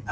Ya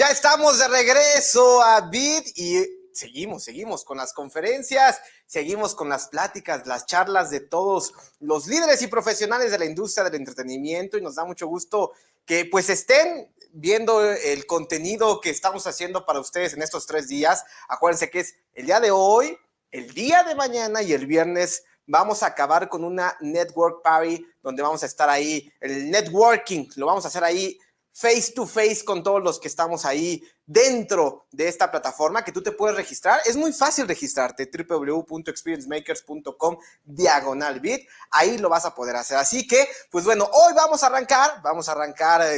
estamos de regreso a BIT y seguimos con las conferencias, seguimos con las pláticas, las charlas de todos los líderes y profesionales de la industria del entretenimiento, y nos da mucho gusto que pues estén viendo el contenido que estamos haciendo para ustedes en estos 3 días. Acuérdense que es el día de hoy, el día de mañana y el viernes. Vamos a acabar con una network party donde vamos a estar ahí, el networking, lo vamos a hacer ahí face to face con todos los que estamos ahí dentro de esta plataforma, que tú te puedes registrar. Es muy fácil registrarte, www.experiencemakers.com/bit. Ahí lo vas a poder hacer. Así que, pues bueno, hoy vamos a arrancar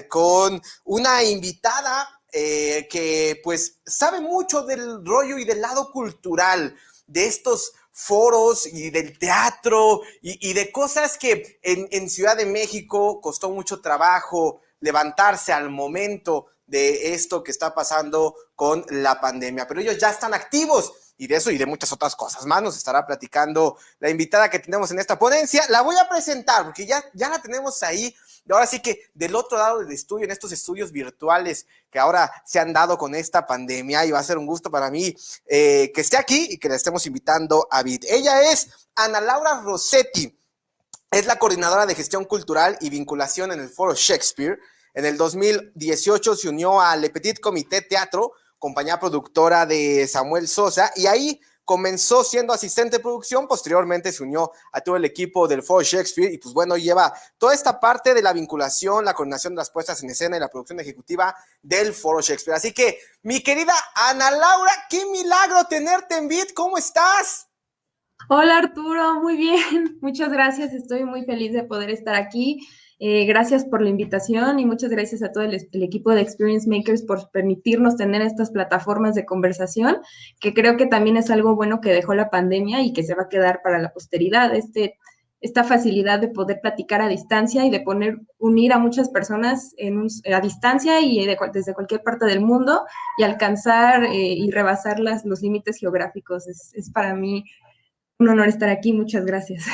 con una invitada que pues sabe mucho del rollo y del lado cultural de estos foros y del teatro y de cosas que en Ciudad de México costó mucho trabajo levantarse al momento de esto que está pasando con la pandemia. Pero ellos ya están activos, y de eso y de muchas otras cosas más nos estará platicando la invitada que tenemos en esta ponencia. La voy a presentar porque ya la tenemos ahí. Y ahora sí que del otro lado del estudio, en estos estudios virtuales que ahora se han dado con esta pandemia, y va a ser un gusto para mí que esté aquí y que la estemos invitando a BIT. Ella es Ana Laura Rossetti. Es la coordinadora de gestión cultural y vinculación en el Foro Shakespeare. En el 2018 se unió a Le Petit Comité Teatro, compañía productora de Samuel Sosa, y ahí comenzó siendo asistente de producción. Posteriormente se unió a todo el equipo del Foro Shakespeare y pues bueno, lleva toda esta parte de la vinculación, la coordinación de las puestas en escena y la producción ejecutiva del Foro Shakespeare. Así que, mi querida Ana Laura, qué milagro tenerte en BIT. ¿Cómo estás? Hola Arturo, muy bien, muchas gracias, estoy muy feliz de poder estar aquí. Gracias por la invitación y muchas gracias a todo el equipo de Experience Makers por permitirnos tener estas plataformas de conversación, que creo que también es algo bueno que dejó la pandemia y que se va a quedar para la posteridad. Esta facilidad de poder platicar a distancia y de unir a muchas personas a distancia y desde cualquier parte del mundo y alcanzar y rebasar los límites geográficos. Es para mí un honor estar aquí, muchas gracias.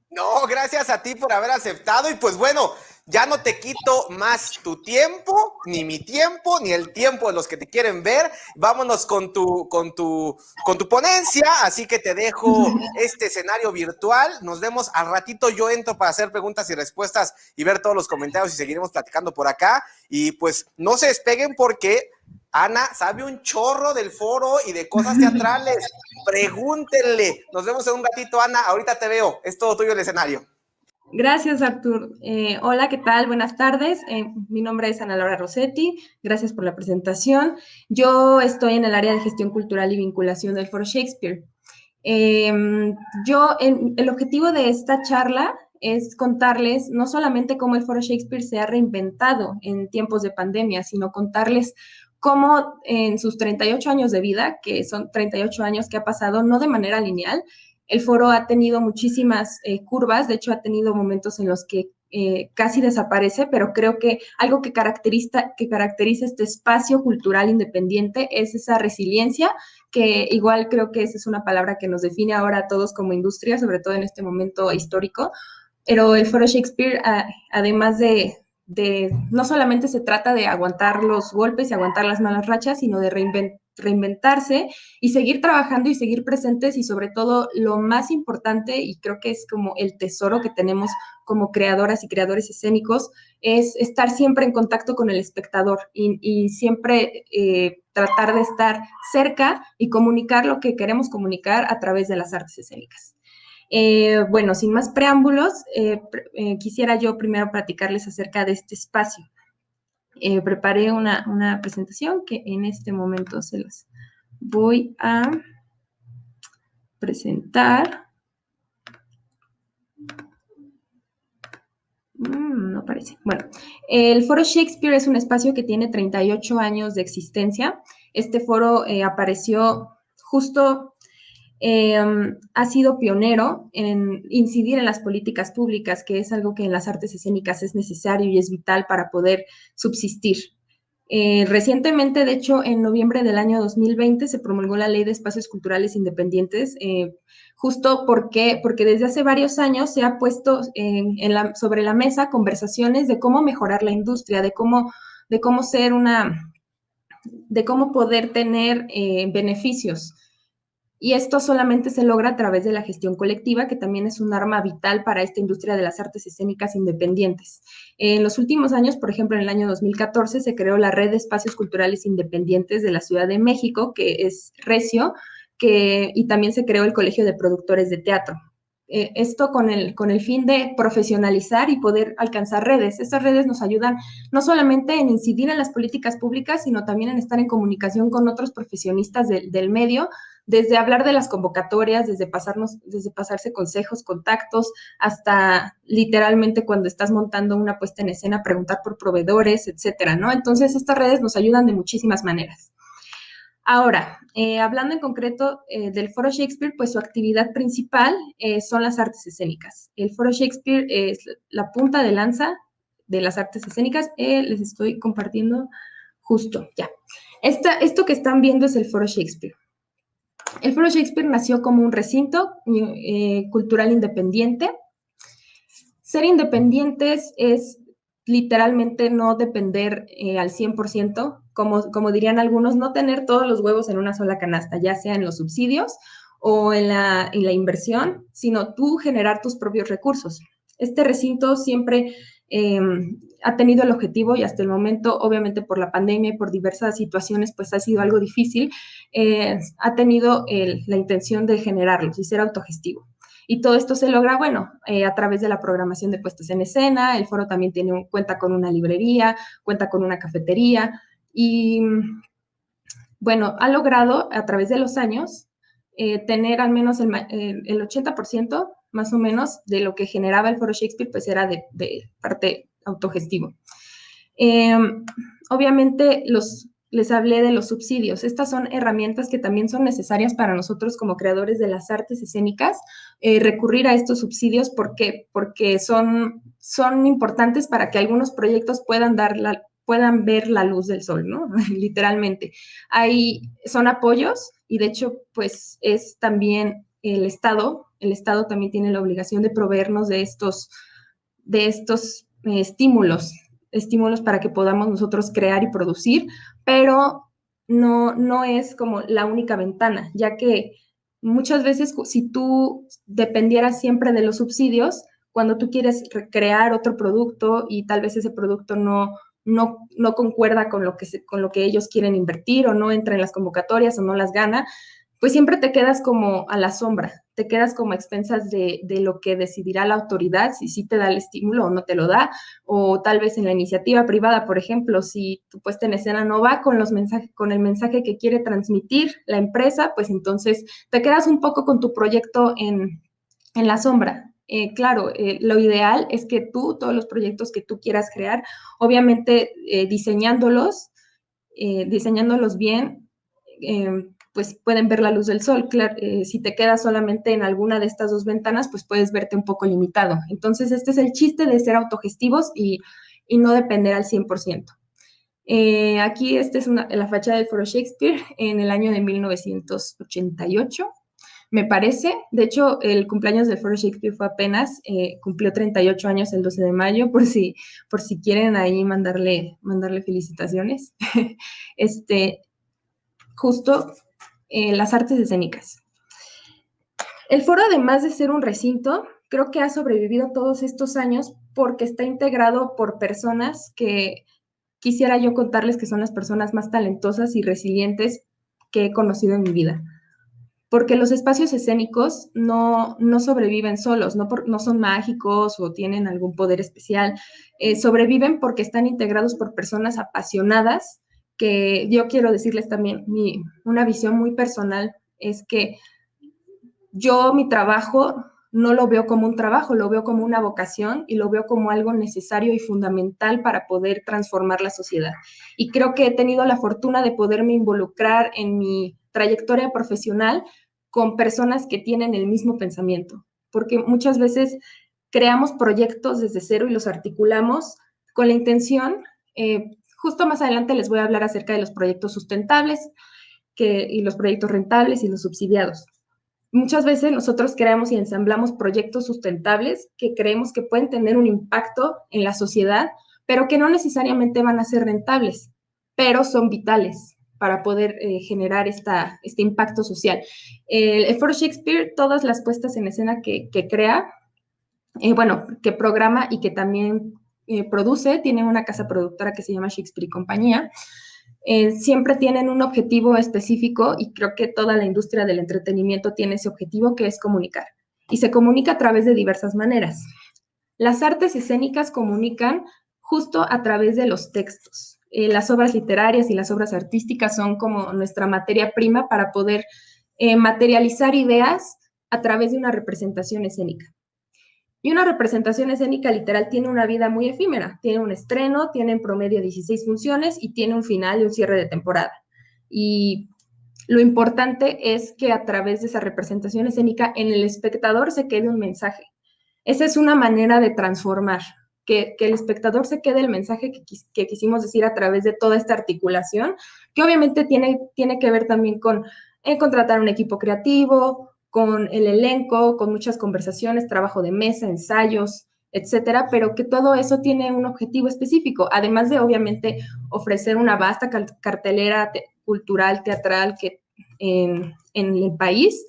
No, gracias a ti por haber aceptado, y pues bueno, ya no te quito más tu tiempo, ni mi tiempo, ni el tiempo de los que te quieren ver. Vámonos con tu ponencia, así que te dejo este escenario virtual. Nos vemos al ratito, yo entro para hacer preguntas y respuestas y ver todos los comentarios, y seguiremos platicando por acá. Y pues no se despeguen porque Ana sabe un chorro del foro y de cosas teatrales. Pregúntenle. Nos vemos en un ratito, Ana. Ahorita te veo. Es todo tuyo el escenario. Gracias, Artur. Hola, ¿qué tal? Buenas tardes. Mi nombre es Ana Laura Rossetti. Gracias por la presentación. Yo estoy en el área de gestión cultural y vinculación del Foro Shakespeare. El objetivo de esta charla es contarles no solamente cómo el Foro Shakespeare se ha reinventado en tiempos de pandemia, sino contarles cómo en sus 38 años de vida, que son 38 años que ha pasado no de manera lineal, el foro ha tenido muchísimas curvas. De hecho ha tenido momentos en los que casi desaparece, pero creo que algo que caracteriza este espacio cultural independiente es esa resiliencia, que igual creo que esa es una palabra que nos define ahora a todos como industria, sobre todo en este momento histórico. Pero el Foro Shakespeare, además de no solamente se trata de aguantar los golpes y aguantar las malas rachas, sino de reinventarse y seguir trabajando y seguir presentes, y sobre todo lo más importante, y creo que es como el tesoro que tenemos como creadoras y creadores escénicos, es estar siempre en contacto con el espectador y siempre tratar de estar cerca y comunicar lo que queremos comunicar a través de las artes escénicas. Bueno, sin más preámbulos, quisiera yo primero platicarles acerca de este espacio. Preparé una presentación que en este momento se las voy a presentar. No parece. Bueno, el Foro Shakespeare es un espacio que tiene 38 años de existencia. Este foro apareció justo... ha sido pionero en incidir en las políticas públicas, que es algo que en las artes escénicas es necesario y es vital para poder subsistir. Recientemente, de hecho, en noviembre del año 2020 se promulgó la Ley de Espacios Culturales Independientes, justo porque desde hace varios años se ha puesto sobre la mesa conversaciones de cómo mejorar la industria, de cómo ser de cómo poder tener beneficios. Y esto solamente se logra a través de la gestión colectiva, que también es un arma vital para esta industria de las artes escénicas independientes. En los últimos años, por ejemplo, en el año 2014, se creó la Red de Espacios Culturales Independientes de la Ciudad de México, que es Recio, y también se creó el Colegio de Productores de Teatro. Esto con el fin de profesionalizar y poder alcanzar redes. Estas redes nos ayudan no solamente en incidir en las políticas públicas, sino también en estar en comunicación con otros profesionistas del medio, desde hablar de las convocatorias, desde pasarse consejos, contactos, hasta literalmente cuando estás montando una puesta en escena, preguntar por proveedores, etcétera, ¿no? Entonces, estas redes nos ayudan de muchísimas maneras. Ahora, hablando en concreto del Foro Shakespeare, pues su actividad principal son las artes escénicas. El Foro Shakespeare es la punta de lanza de las artes escénicas. Les estoy compartiendo justo, ya. Esto que están viendo es el Foro Shakespeare. El Foro Shakespeare nació como un recinto cultural independiente. Ser independientes es literalmente no depender al 100%, como dirían algunos, no tener todos los huevos en una sola canasta, ya sea en los subsidios o en la inversión, sino tú generar tus propios recursos. Este recinto siempre ha tenido el objetivo, y hasta el momento, obviamente por la pandemia y por diversas situaciones, pues ha sido algo difícil, ha tenido la intención de generarlos y ser autogestivo. Y todo esto se logra, bueno, a través de la programación de puestas en escena. El foro también cuenta con una librería, cuenta con una cafetería y, bueno, ha logrado a través de los años tener al menos el 80% más o menos de lo que generaba el Foro Shakespeare, pues era de parte autogestivo. Obviamente les hablé de los subsidios. Estas son herramientas que también son necesarias para nosotros como creadores de las artes escénicas, recurrir a estos subsidios porque son importantes para que algunos proyectos puedan ver la luz del sol, ¿no? Literalmente. Son apoyos y de hecho, pues es también el Estado también tiene la obligación de proveernos de estos estímulos para que podamos nosotros crear y producir, pero no es como la única ventana, ya que muchas veces si tú dependieras siempre de los subsidios, cuando tú quieres crear otro producto y tal vez ese producto no concuerda con lo que ellos quieren invertir o no entra en las convocatorias o no las gana, pues siempre te quedas como a la sombra, te quedas como a expensas de lo que decidirá la autoridad, si sí te da el estímulo o no te lo da, o tal vez en la iniciativa privada, por ejemplo, si tu puesta en escena no va con el mensaje que quiere transmitir la empresa, pues entonces te quedas un poco con tu proyecto en la sombra. Claro, lo ideal es que todos los proyectos que tú quieras crear, obviamente diseñándolos bien, pues pueden ver la luz del sol. Claro, si te quedas solamente en alguna de estas dos ventanas, pues puedes verte un poco limitado. Entonces, este es el chiste de ser autogestivos y no depender al 100%. Aquí esta es la fachada del Foro Shakespeare en el año de 1988. Me parece, de hecho, el cumpleaños del Foro Shakespeare fue apenas, cumplió 38 años el 12 de mayo, por si quieren ahí mandarle felicitaciones. Justo las artes escénicas. El foro, además de ser un recinto, creo que ha sobrevivido todos estos años porque está integrado por personas que quisiera yo contarles que son las personas más talentosas y resilientes que he conocido en mi vida. Porque los espacios escénicos no sobreviven solos, no son mágicos o tienen algún poder especial. Sobreviven porque están integrados por personas apasionadas, que yo quiero decirles también, una visión muy personal es que yo mi trabajo no lo veo como un trabajo, lo veo como una vocación y lo veo como algo necesario y fundamental para poder transformar la sociedad. Y creo que he tenido la fortuna de poderme involucrar en mi trayectoria profesional con personas que tienen el mismo pensamiento, porque muchas veces creamos proyectos desde cero y los articulamos con la intención, justo más adelante les voy a hablar acerca de los proyectos sustentables y los proyectos rentables y los subsidiados. Muchas veces nosotros creamos y ensamblamos proyectos sustentables que creemos que pueden tener un impacto en la sociedad, pero que no necesariamente van a ser rentables, pero son vitales para poder generar este impacto social. El Foro Shakespeare, todas las puestas en escena que crea, que programa y que también produce, tiene una casa productora que se llama Shakespeare y Compañía, siempre tienen un objetivo específico y creo que toda la industria del entretenimiento tiene ese objetivo que es comunicar. Y se comunica a través de diversas maneras. Las artes escénicas comunican justo a través de los textos. Las obras literarias y las obras artísticas son como nuestra materia prima para poder materializar ideas a través de una representación escénica. Y una representación escénica literal tiene una vida muy efímera. Tiene un estreno, tiene en promedio 16 funciones y tiene un final y un cierre de temporada. Y lo importante es que a través de esa representación escénica en el espectador se quede un mensaje. Esa es una manera de transformar, que el espectador se quede el mensaje que quisimos decir a través de toda esta articulación, que obviamente tiene que ver también con contratar un equipo creativo, con el elenco, con muchas conversaciones, trabajo de mesa, ensayos, etcétera, pero que todo eso tiene un objetivo específico, además de obviamente ofrecer una vasta cartelera cultural, teatral que en el país,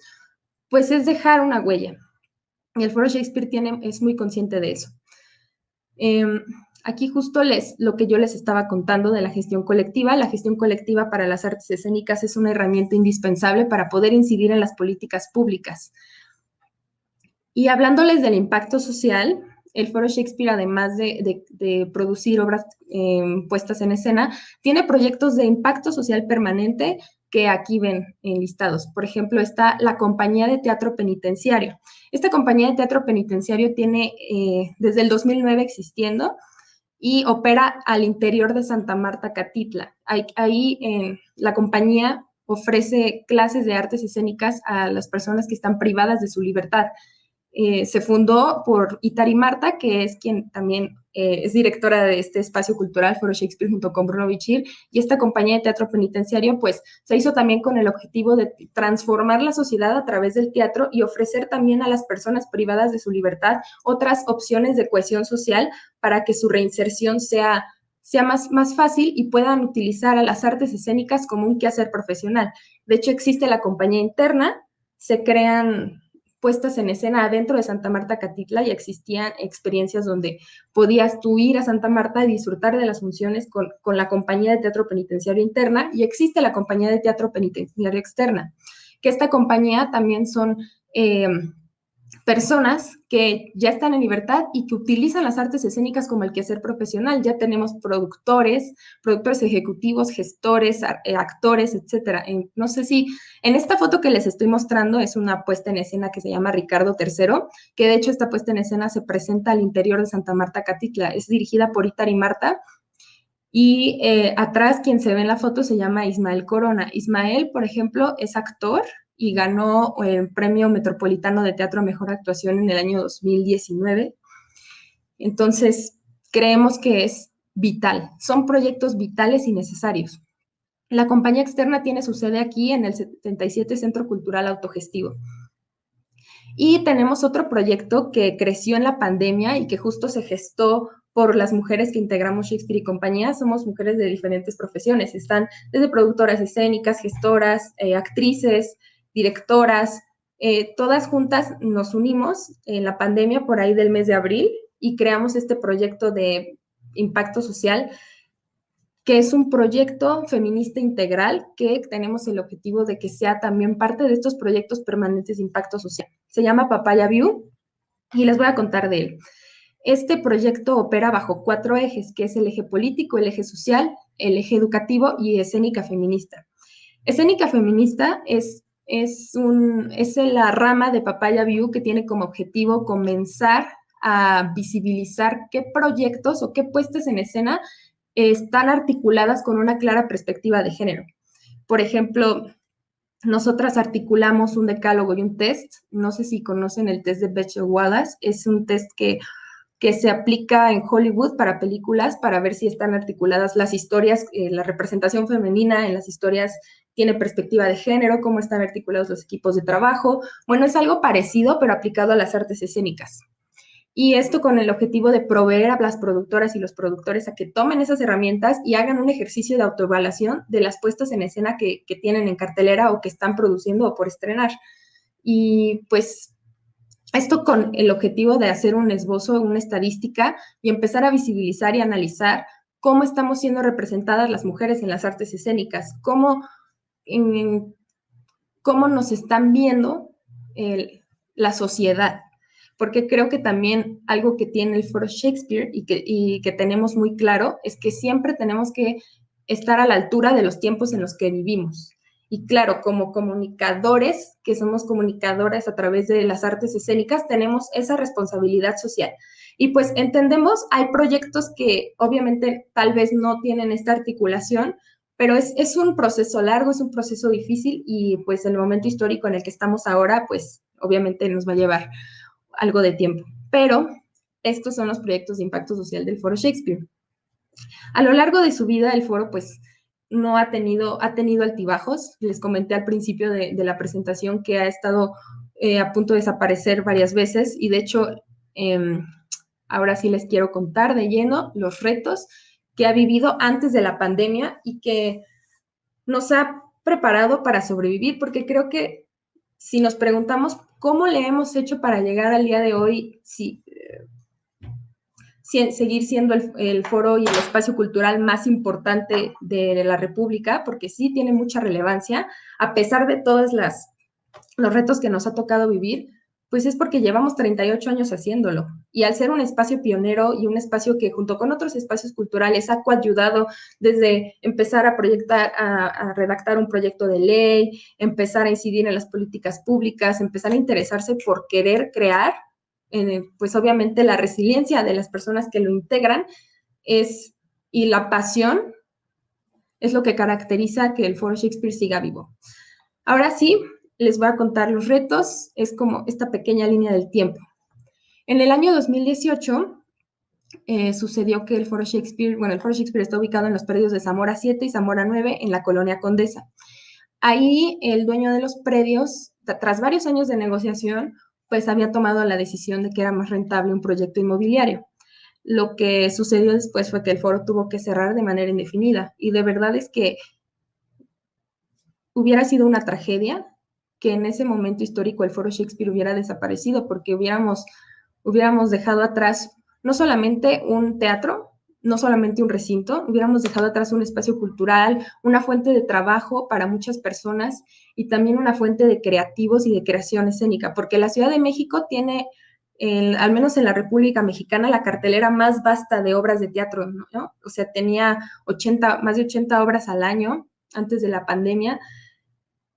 pues es dejar una huella. Y el Foro Shakespeare es muy consciente de eso. Aquí justo lo que yo les estaba contando de la gestión colectiva. La gestión colectiva para las artes escénicas es una herramienta indispensable para poder incidir en las políticas públicas. Y hablándoles del impacto social, el Foro Shakespeare, además de producir obras puestas en escena, tiene proyectos de impacto social permanente que aquí ven enlistados. Por ejemplo, está la Compañía de Teatro Penitenciario. Esta Compañía de Teatro Penitenciario tiene desde el 2009 existiendo y opera al interior de Santa Marta, Catitla. Ahí la compañía ofrece clases de artes escénicas a las personas que están privadas de su libertad. Se fundó por Itari Marta, que es quien también es directora de este espacio cultural, Foro Shakespeare, junto con Bruno Bichir, y esta compañía de teatro penitenciario, pues, se hizo también con el objetivo de transformar la sociedad a través del teatro y ofrecer también a las personas privadas de su libertad otras opciones de cohesión social para que su reinserción sea más fácil y puedan utilizar a las artes escénicas como un quehacer profesional. De hecho, existe la compañía interna, se crean puestas en escena adentro de Santa Marta, Catitla, y existían experiencias donde podías tú ir a Santa Marta y disfrutar de las funciones con la compañía de teatro penitenciario interna, y existe la compañía de teatro penitenciario externa, que esta compañía también son personas que ya están en libertad y que utilizan las artes escénicas como el quehacer profesional. Ya tenemos productores ejecutivos, gestores, actores, etcétera. No sé si en esta foto que les estoy mostrando es una puesta en escena que se llama Ricardo III, que de hecho esta puesta en escena se presenta al interior de Santa Marta, Catitla. Es dirigida por Itari Marta. Y atrás, quien se ve en la foto se llama Ismael Corona. Ismael, por ejemplo, es actor y ganó el Premio Metropolitano de Teatro a Mejor Actuación en el año 2019. Entonces, creemos que es vital. Son proyectos vitales y necesarios. La compañía externa tiene su sede aquí en el 77 Centro Cultural Autogestivo. Y tenemos otro proyecto que creció en la pandemia y que justo se gestó por las mujeres que integramos Shakespeare y Compañía. Somos mujeres de diferentes profesiones. Están desde productoras escénicas, gestoras, actrices, directoras. Todas juntas nos unimos en la pandemia por ahí del mes de abril y creamos este proyecto de impacto social, que es un proyecto feminista integral que tenemos el objetivo de que sea también parte de estos proyectos permanentes de impacto social. Se llama Papaya View y les voy a contar de él. Este proyecto opera bajo 4 ejes, que es el eje político, el eje social, el eje educativo y escénica feminista. Escénica feminista es la rama de Papaya View que tiene como objetivo comenzar a visibilizar qué proyectos o qué puestas en escena están articuladas con una clara perspectiva de género. Por ejemplo, nosotras articulamos un decálogo y un test. No sé si conocen el test de Bechdel-Wallace. Es un test que que se aplica en Hollywood para películas, para ver si están articuladas las historias, la representación femenina en las historias tiene perspectiva de género, cómo están articulados los equipos de trabajo. Bueno, es algo parecido, pero aplicado a las artes escénicas. Y esto con el objetivo de proveer a las productoras y los productores a que tomen esas herramientas y hagan un ejercicio de autoevaluación de las puestas en escena que tienen en cartelera o que están produciendo o por estrenar. Y pues esto con el objetivo de hacer un esbozo, una estadística y empezar a visibilizar y analizar cómo estamos siendo representadas las mujeres en las artes escénicas, cómo nos están viendo la sociedad. Porque creo que también algo que tiene el Foro Shakespeare y que tenemos muy claro es que siempre tenemos que estar a la altura de los tiempos en los que vivimos. Y claro, como comunicadores, que somos comunicadoras a través de las artes escénicas, tenemos esa responsabilidad social. Y pues entendemos, hay proyectos que obviamente tal vez no tienen esta articulación, pero es un proceso largo, es un proceso difícil y pues el momento histórico en el que estamos ahora, pues obviamente nos va a llevar algo de tiempo. Pero estos son los proyectos de impacto social del Foro Shakespeare. A lo largo de su vida, el foro, pues, no ha tenido altibajos. Les comenté al principio de la presentación que ha estado a punto de desaparecer varias veces y de hecho, ahora sí les quiero contar de lleno los retos que ha vivido antes de la pandemia y que nos ha preparado para sobrevivir, porque creo que si nos preguntamos cómo le hemos hecho para llegar al día de hoy, seguir siendo el foro y el espacio cultural más importante de la República, porque sí tiene mucha relevancia, a pesar de todos los retos que nos ha tocado vivir, pues es porque llevamos 38 años haciéndolo. Y al ser un espacio pionero y un espacio que junto con otros espacios culturales ha coayudado desde empezar a proyectar, a redactar un proyecto de ley, empezar a incidir en las políticas públicas, empezar a interesarse por querer crear, pues obviamente la resiliencia de las personas que lo integran y la pasión es lo que caracteriza que el Foro Shakespeare siga vivo. Ahora sí, les voy a contar los retos, es como esta pequeña línea del tiempo. En el año 2018 sucedió que el Foro Shakespeare está ubicado en los predios de Zamora 7 y Zamora 9 en la Colonia Condesa. Ahí el dueño de los predios, tras varios años de negociación, pues había tomado la decisión de que era más rentable un proyecto inmobiliario. Lo que sucedió después fue que el foro tuvo que cerrar de manera indefinida y de verdad es que hubiera sido una tragedia que en ese momento histórico el Foro Shakespeare hubiera desaparecido porque hubiéramos dejado atrás no solamente un teatro, no solamente un recinto, hubiéramos dejado atrás un espacio cultural, una fuente de trabajo para muchas personas y también una fuente de creativos y de creación escénica, porque la Ciudad de México tiene, al menos en la República Mexicana, la cartelera más vasta de obras de teatro, ¿no? O sea, tenía más de 80 obras al año antes de la pandemia,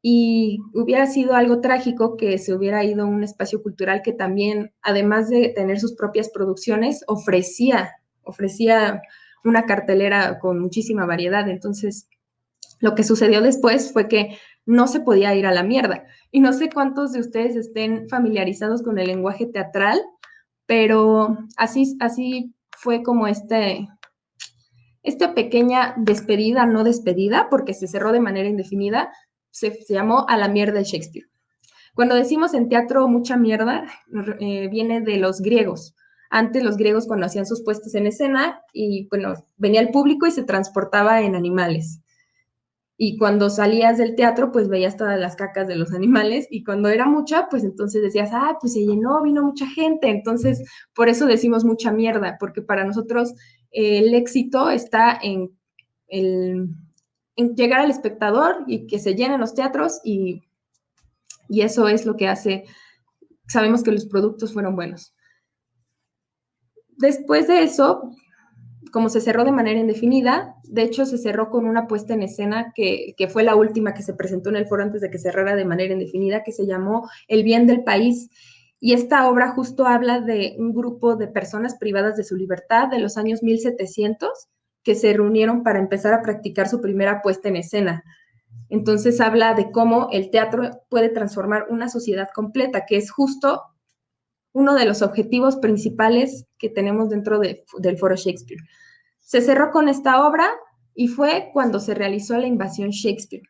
y hubiera sido algo trágico que se hubiera ido a un espacio cultural que también, además de tener sus propias producciones, ofrecía una cartelera con muchísima variedad. Entonces, lo que sucedió después fue que no se podía ir a la mierda. Y no sé cuántos de ustedes estén familiarizados con el lenguaje teatral, pero así fue como esta pequeña despedida, no despedida, porque se cerró de manera indefinida, se llamó A la mierda de Shakespeare. Cuando decimos en teatro mucha mierda, viene de los griegos. Antes los griegos cuando hacían sus puestas en escena, y bueno, venía el público y se transportaba en animales. Y cuando salías del teatro, pues veías todas las cacas de los animales, y cuando era mucha, pues entonces decías, pues se llenó, vino mucha gente. Entonces, por eso decimos mucha mierda, porque para nosotros el éxito está en llegar al espectador y que se llenen los teatros y eso es lo que hace, sabemos que los productos fueron buenos. Después de eso, como se cerró de manera indefinida, de hecho se cerró con una puesta en escena que fue la última que se presentó en el foro antes de que cerrara de manera indefinida, que se llamó El bien del país. Y esta obra justo habla de un grupo de personas privadas de su libertad de los años 1700 que se reunieron para empezar a practicar su primera puesta en escena. Entonces habla de cómo el teatro puede transformar una sociedad completa, que es justo uno de los objetivos principales que tenemos dentro del Foro Shakespeare. Se cerró con esta obra y fue cuando se realizó la invasión Shakespeare.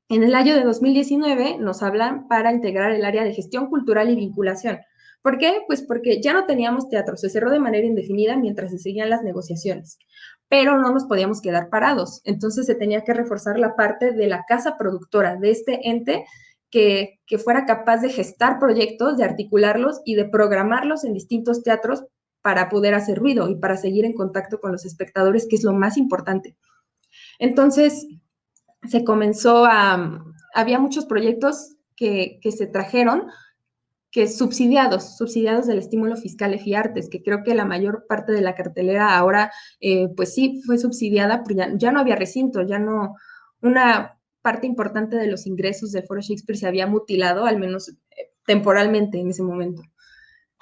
En el año de 2019 nos hablan para integrar el área de gestión cultural y vinculación. ¿Por qué? Pues porque ya no teníamos teatro, se cerró de manera indefinida mientras se seguían las negociaciones, pero no nos podíamos quedar parados. Entonces se tenía que reforzar la parte de la casa productora, de este ente que fuera capaz de gestar proyectos, de articularlos y de programarlos en distintos teatros para poder hacer ruido y para seguir en contacto con los espectadores, que es lo más importante. Entonces, se comenzó había muchos proyectos que se trajeron, que subsidiados del estímulo fiscal EFIARTES, que creo que la mayor parte de la cartelera ahora, pues sí, fue subsidiada, pero ya no había recinto, ya no, una parte importante de los ingresos del Foro Shakespeare se había mutilado, al menos temporalmente en ese momento.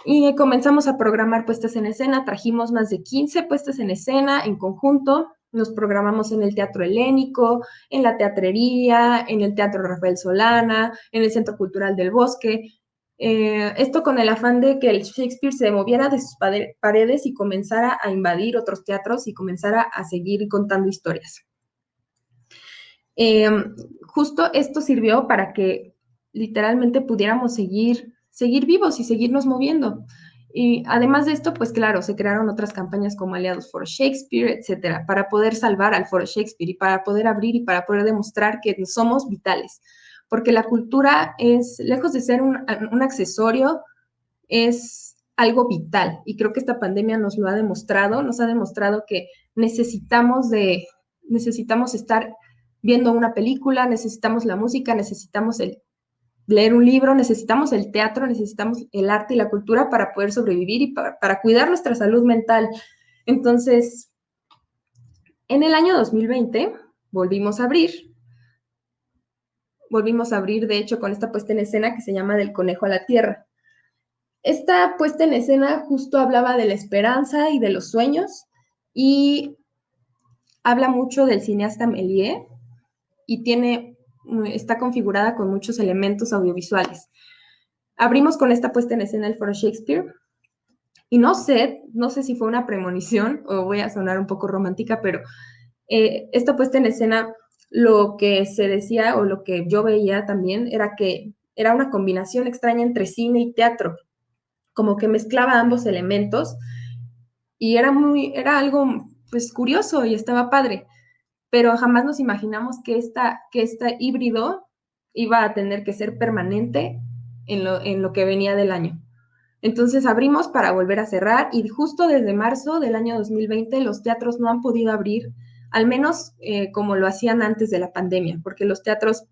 Y comenzamos a programar puestas en escena, trajimos más de 15 puestas en escena en conjunto, nos programamos en el Teatro Helénico, en la Teatrería, en el Teatro Rafael Solana, en el Centro Cultural del Bosque, esto con el afán de que el Shakespeare se moviera de sus paredes y comenzara a invadir otros teatros y comenzara a seguir contando historias. Justo esto sirvió para que literalmente pudiéramos seguir vivos y seguirnos moviendo. Y además de esto, pues claro, se crearon otras campañas como Aliados Foro Shakespeare, etcétera, para poder salvar al Foro Shakespeare y para poder abrir y para poder demostrar que somos vitales. Porque la cultura es, lejos de ser un accesorio, es algo vital. Y creo que esta pandemia nos lo ha demostrado, nos ha demostrado que necesitamos estar viendo una película, necesitamos la música, necesitamos leer un libro, necesitamos el teatro, necesitamos el arte y la cultura para poder sobrevivir y para cuidar nuestra salud mental. Entonces, en el año 2020 volvimos a abrir, de hecho, con esta puesta en escena que se llama Del Conejo a la Tierra. Esta puesta en escena justo hablaba de la esperanza y de los sueños y habla mucho del cineasta Méliès y está configurada con muchos elementos audiovisuales. Abrimos con esta puesta en escena el Foro Shakespeare y no sé si fue una premonición o voy a sonar un poco romántica, pero esta puesta en escena, lo que se decía o lo que yo veía también era que era una combinación extraña entre cine y teatro, como que mezclaba ambos elementos y era algo pues curioso y estaba padre, pero jamás nos imaginamos que este híbrido iba a tener que ser permanente en lo que venía del año. Entonces abrimos para volver a cerrar y justo desde marzo del año 2020 los teatros no han podido abrir, al menos como lo hacían antes de la pandemia, porque los teatros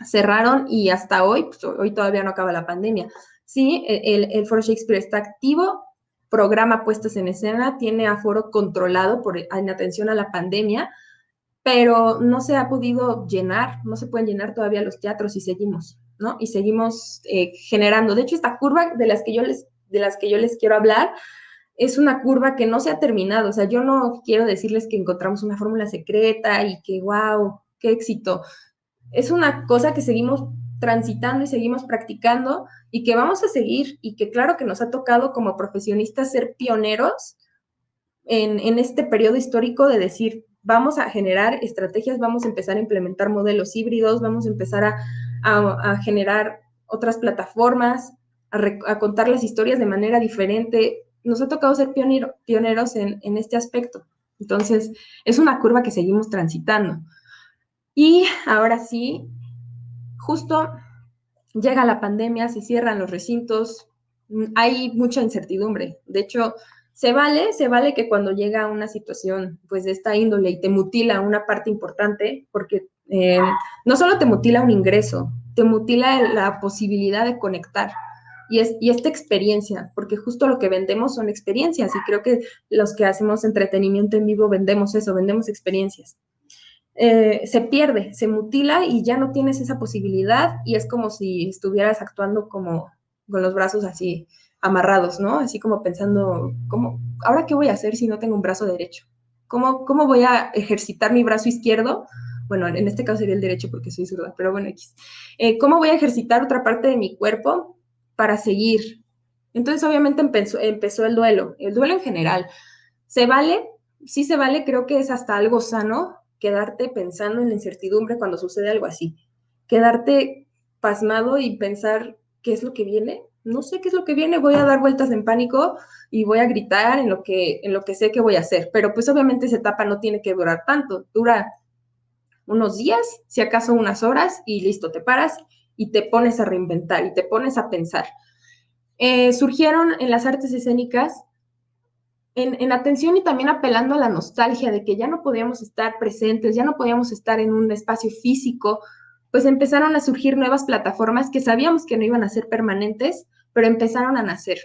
cerraron y hasta hoy, pues hoy todavía no acaba la pandemia. Sí, el Foro Shakespeare está activo, programa puestas en escena, tiene aforo controlado en atención a la pandemia, pero no se ha podido llenar, no se pueden llenar todavía los teatros y seguimos, ¿no? Y seguimos generando. De hecho, esta curva de las que yo les quiero hablar es una curva que no se ha terminado. O sea, yo no quiero decirles que encontramos una fórmula secreta y que, wow, qué éxito. Es una cosa que seguimos transitando y seguimos practicando y que vamos a seguir y que claro que nos ha tocado como profesionistas ser pioneros en este periodo histórico de decir, vamos a generar estrategias, vamos a empezar a implementar modelos híbridos, vamos a empezar a generar otras plataformas, a contar las historias de manera diferente. Nos ha tocado ser pioneros en este aspecto. Entonces, es una curva que seguimos transitando. Y ahora sí, justo llega la pandemia, se cierran los recintos, hay mucha incertidumbre. De hecho, se vale que cuando llega una situación pues de esta índole y te mutila una parte importante, porque no solo te mutila un ingreso, te mutila la posibilidad de conectar y esta experiencia, porque justo lo que vendemos son experiencias y creo que los que hacemos entretenimiento en vivo vendemos eso, vendemos experiencias. Se pierde, se mutila y ya no tienes esa posibilidad y es como si estuvieras actuando como con los brazos así amarrados, ¿no? Así como pensando, ¿ahora qué voy a hacer si no tengo un brazo derecho? ¿Cómo voy a ejercitar mi brazo izquierdo? Bueno, en este caso sería el derecho porque soy zurda, pero bueno, ¿cómo voy a ejercitar otra parte de mi cuerpo para seguir Entonces, obviamente, empezó el duelo en general. ¿Se vale? Sí se vale, creo que es hasta algo sano quedarte pensando en la incertidumbre cuando sucede algo así. Quedarte pasmado y pensar qué es lo que viene. No sé qué es lo que viene, voy a dar vueltas en pánico y voy a gritar en lo que sé que voy a hacer. Pero pues obviamente esa etapa no tiene que durar tanto, dura unos días, si acaso unas horas, y listo, te paras y te pones a reinventar y te pones a pensar. Surgieron en las artes escénicas en atención y también apelando a la nostalgia de que ya no podíamos estar presentes, ya no podíamos estar en un espacio físico, pues empezaron a surgir nuevas plataformas que sabíamos que no iban a ser permanentes, pero empezaron a nacer.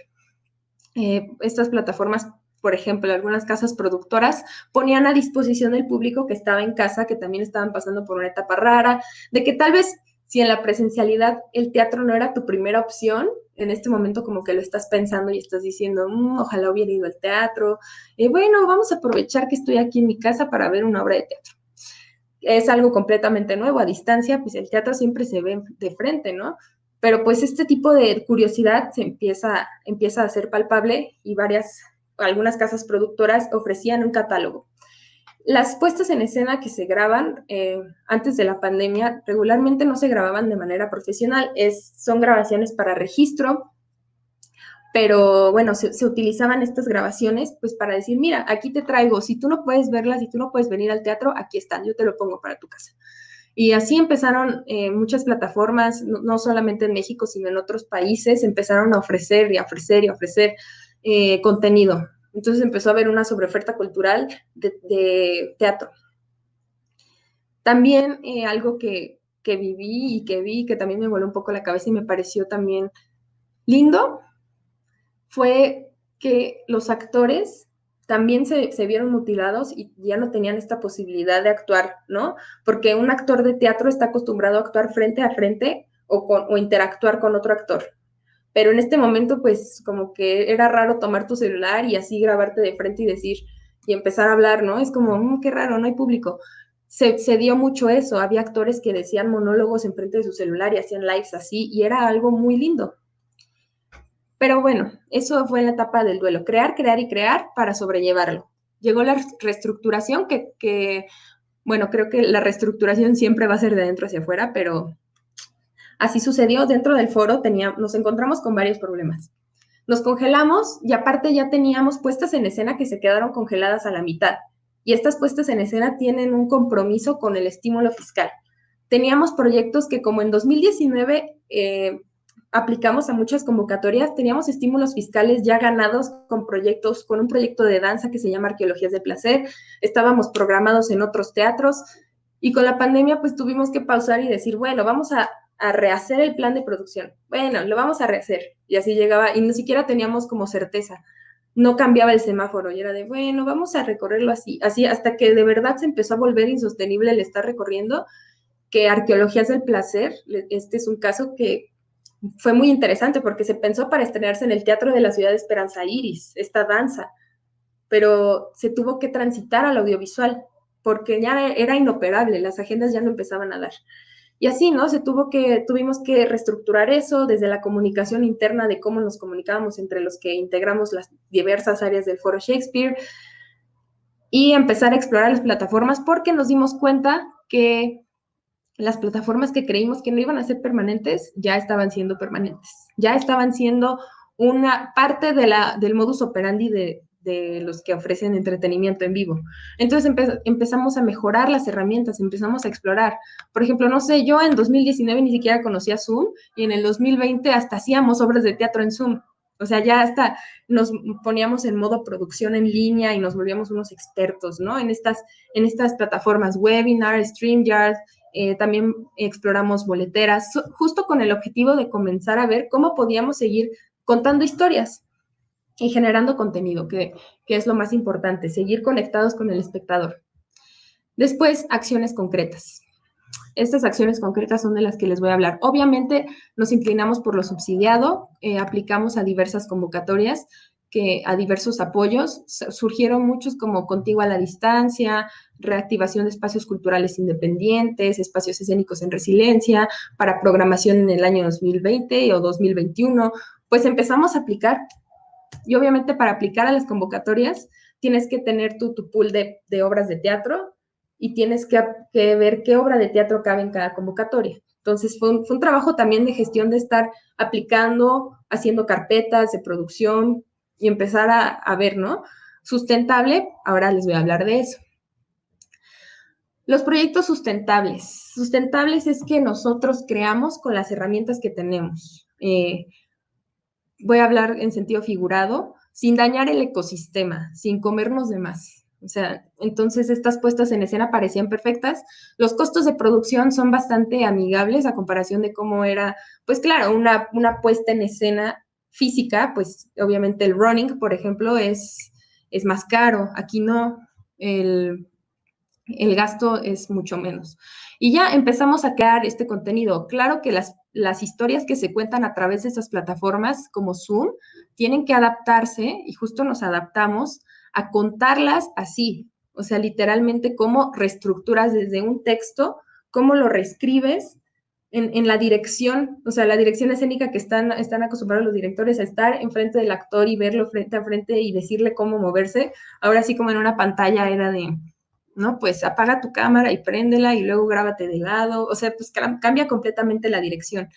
Estas plataformas, por ejemplo, algunas casas productoras ponían a disposición del público que estaba en casa, que también estaban pasando por una etapa rara, de que tal vez si en la presencialidad el teatro no era tu primera opción, en este momento como que lo estás pensando y estás diciendo, ojalá hubiera ido al teatro, bueno, vamos a aprovechar que estoy aquí en mi casa para ver una obra de teatro. Es algo completamente nuevo, a distancia, pues el teatro siempre se ve de frente, ¿no? Pero pues este tipo de curiosidad se empieza a ser palpable y algunas casas productoras ofrecían un catálogo. Las puestas en escena que se graban antes de la pandemia regularmente no se grababan de manera profesional, son grabaciones para registro, pero bueno, se utilizaban estas grabaciones pues para decir, mira, aquí te traigo, si tú no puedes verlas, si tú no puedes venir al teatro, aquí están, yo te lo pongo para tu casa. Y así empezaron muchas plataformas, no solamente en México, sino en otros países, empezaron a ofrecer y a ofrecer y a ofrecer contenido. Entonces empezó a haber una sobreoferta cultural de teatro. También algo que viví y que vi, que también me voló un poco la cabeza y me pareció también lindo, fue que los actores también se vieron mutilados y ya no tenían esta posibilidad de actuar, ¿no? Porque un actor de teatro está acostumbrado a actuar frente a frente o interactuar con otro actor. Pero en este momento, pues, como que era raro tomar tu celular y así grabarte de frente y decir, y empezar a hablar, ¿no? Es como, qué raro, no hay público. Se dio mucho eso, había actores que decían monólogos enfrente de su celular y hacían lives así, y era algo muy lindo. Pero bueno, eso fue en la etapa del duelo, crear, crear y crear para sobrellevarlo. Llegó la reestructuración bueno, creo que la reestructuración siempre va a ser de dentro hacia afuera, pero así sucedió. Dentro del foro nos encontramos con varios problemas. Nos congelamos y aparte ya teníamos puestas en escena que se quedaron congeladas a la mitad. Y estas puestas en escena tienen un compromiso con el estímulo fiscal. Teníamos proyectos que como en 2019 aplicamos a muchas convocatorias, teníamos estímulos fiscales ya ganados con proyectos, con un proyecto de danza que se llama Arqueologías de Placer, estábamos programados en otros teatros y con la pandemia pues tuvimos que pausar y decir, bueno, vamos a rehacer el plan de producción. Bueno, lo vamos a rehacer. Y así llegaba, y ni siquiera teníamos como certeza. No cambiaba el semáforo y era de, bueno, vamos a recorrerlo así, así hasta que de verdad se empezó a volver insostenible el estar recorriendo, que Arqueologías del Placer, este es un caso que fue muy interesante porque se pensó para estrenarse en el Teatro de la Ciudad de Esperanza Iris, esta danza, pero se tuvo que transitar al audiovisual porque ya era inoperable, las agendas ya no empezaban a dar. Y así, ¿no? Tuvimos que reestructurar eso desde la comunicación interna de cómo nos comunicábamos entre los que integramos las diversas áreas del Foro Shakespeare y empezar a explorar las plataformas porque nos dimos cuenta que las plataformas que creímos que no iban a ser permanentes ya estaban siendo permanentes, ya estaban siendo una parte del modus operandi de los que ofrecen entretenimiento en vivo. Entonces empezamos a mejorar las herramientas, empezamos a explorar. Por ejemplo, no sé, yo en 2019 ni siquiera conocía Zoom y en el 2020 hasta hacíamos obras de teatro en Zoom. O sea, ya hasta nos poníamos en modo producción en línea y nos volvíamos unos expertos, ¿no? En estas plataformas, webinar, StreamYard, también exploramos boleteras, justo con el objetivo de comenzar a ver cómo podíamos seguir contando historias y generando contenido, que es lo más importante, seguir conectados con el espectador. Después, acciones concretas. Estas acciones concretas son de las que les voy a hablar. Obviamente, nos inclinamos por lo subsidiado, aplicamos a diversas convocatorias, a diversos apoyos. Surgieron muchos como Contigo a la Distancia, reactivación de espacios culturales independientes, espacios escénicos en resiliencia, para programación en el año 2020 o 2021, pues empezamos a aplicar. Y obviamente para aplicar a las convocatorias tienes que tener tu pool de obras de teatro y tienes que ver qué obra de teatro cabe en cada convocatoria. Entonces fue un trabajo también de gestión de estar aplicando, haciendo carpetas de producción y empezar a ver, ¿no? Sustentable, ahora les voy a hablar de eso. Los proyectos sustentables. Sustentables es que nosotros creamos con las herramientas que tenemos. Voy a hablar en sentido figurado, sin dañar el ecosistema, sin comernos de más. O sea, entonces estas puestas en escena parecían perfectas. Los costos de producción son bastante amigables a comparación de cómo era, pues claro, una puesta en escena física, pues obviamente el running, por ejemplo, es más caro. Aquí no, el gasto es mucho menos. Y ya empezamos a crear este contenido. Claro que las historias que se cuentan a través de esas plataformas como Zoom tienen que adaptarse y justo nos adaptamos a contarlas así. O sea, literalmente cómo reestructuras desde un texto, cómo lo reescribes en la dirección, o sea, la dirección escénica que están acostumbrados los directores a estar enfrente del actor y verlo frente a frente y decirle cómo moverse. Ahora sí como en una pantalla era de, ¿no? Pues apaga tu cámara y préndela y luego grábate de lado, o sea, pues cambia completamente la dirección.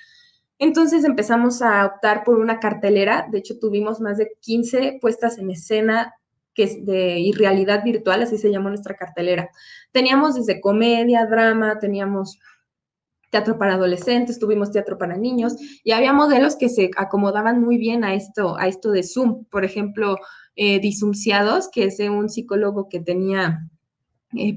Entonces empezamos a optar por una cartelera, de hecho tuvimos más de 15 puestas en escena que es de irrealidad virtual, así se llamó nuestra cartelera. Teníamos desde comedia, drama, teníamos teatro para adolescentes, tuvimos teatro para niños y había modelos que se acomodaban muy bien a esto de Zoom. Por ejemplo, Disumciados, que es de un psicólogo que tenía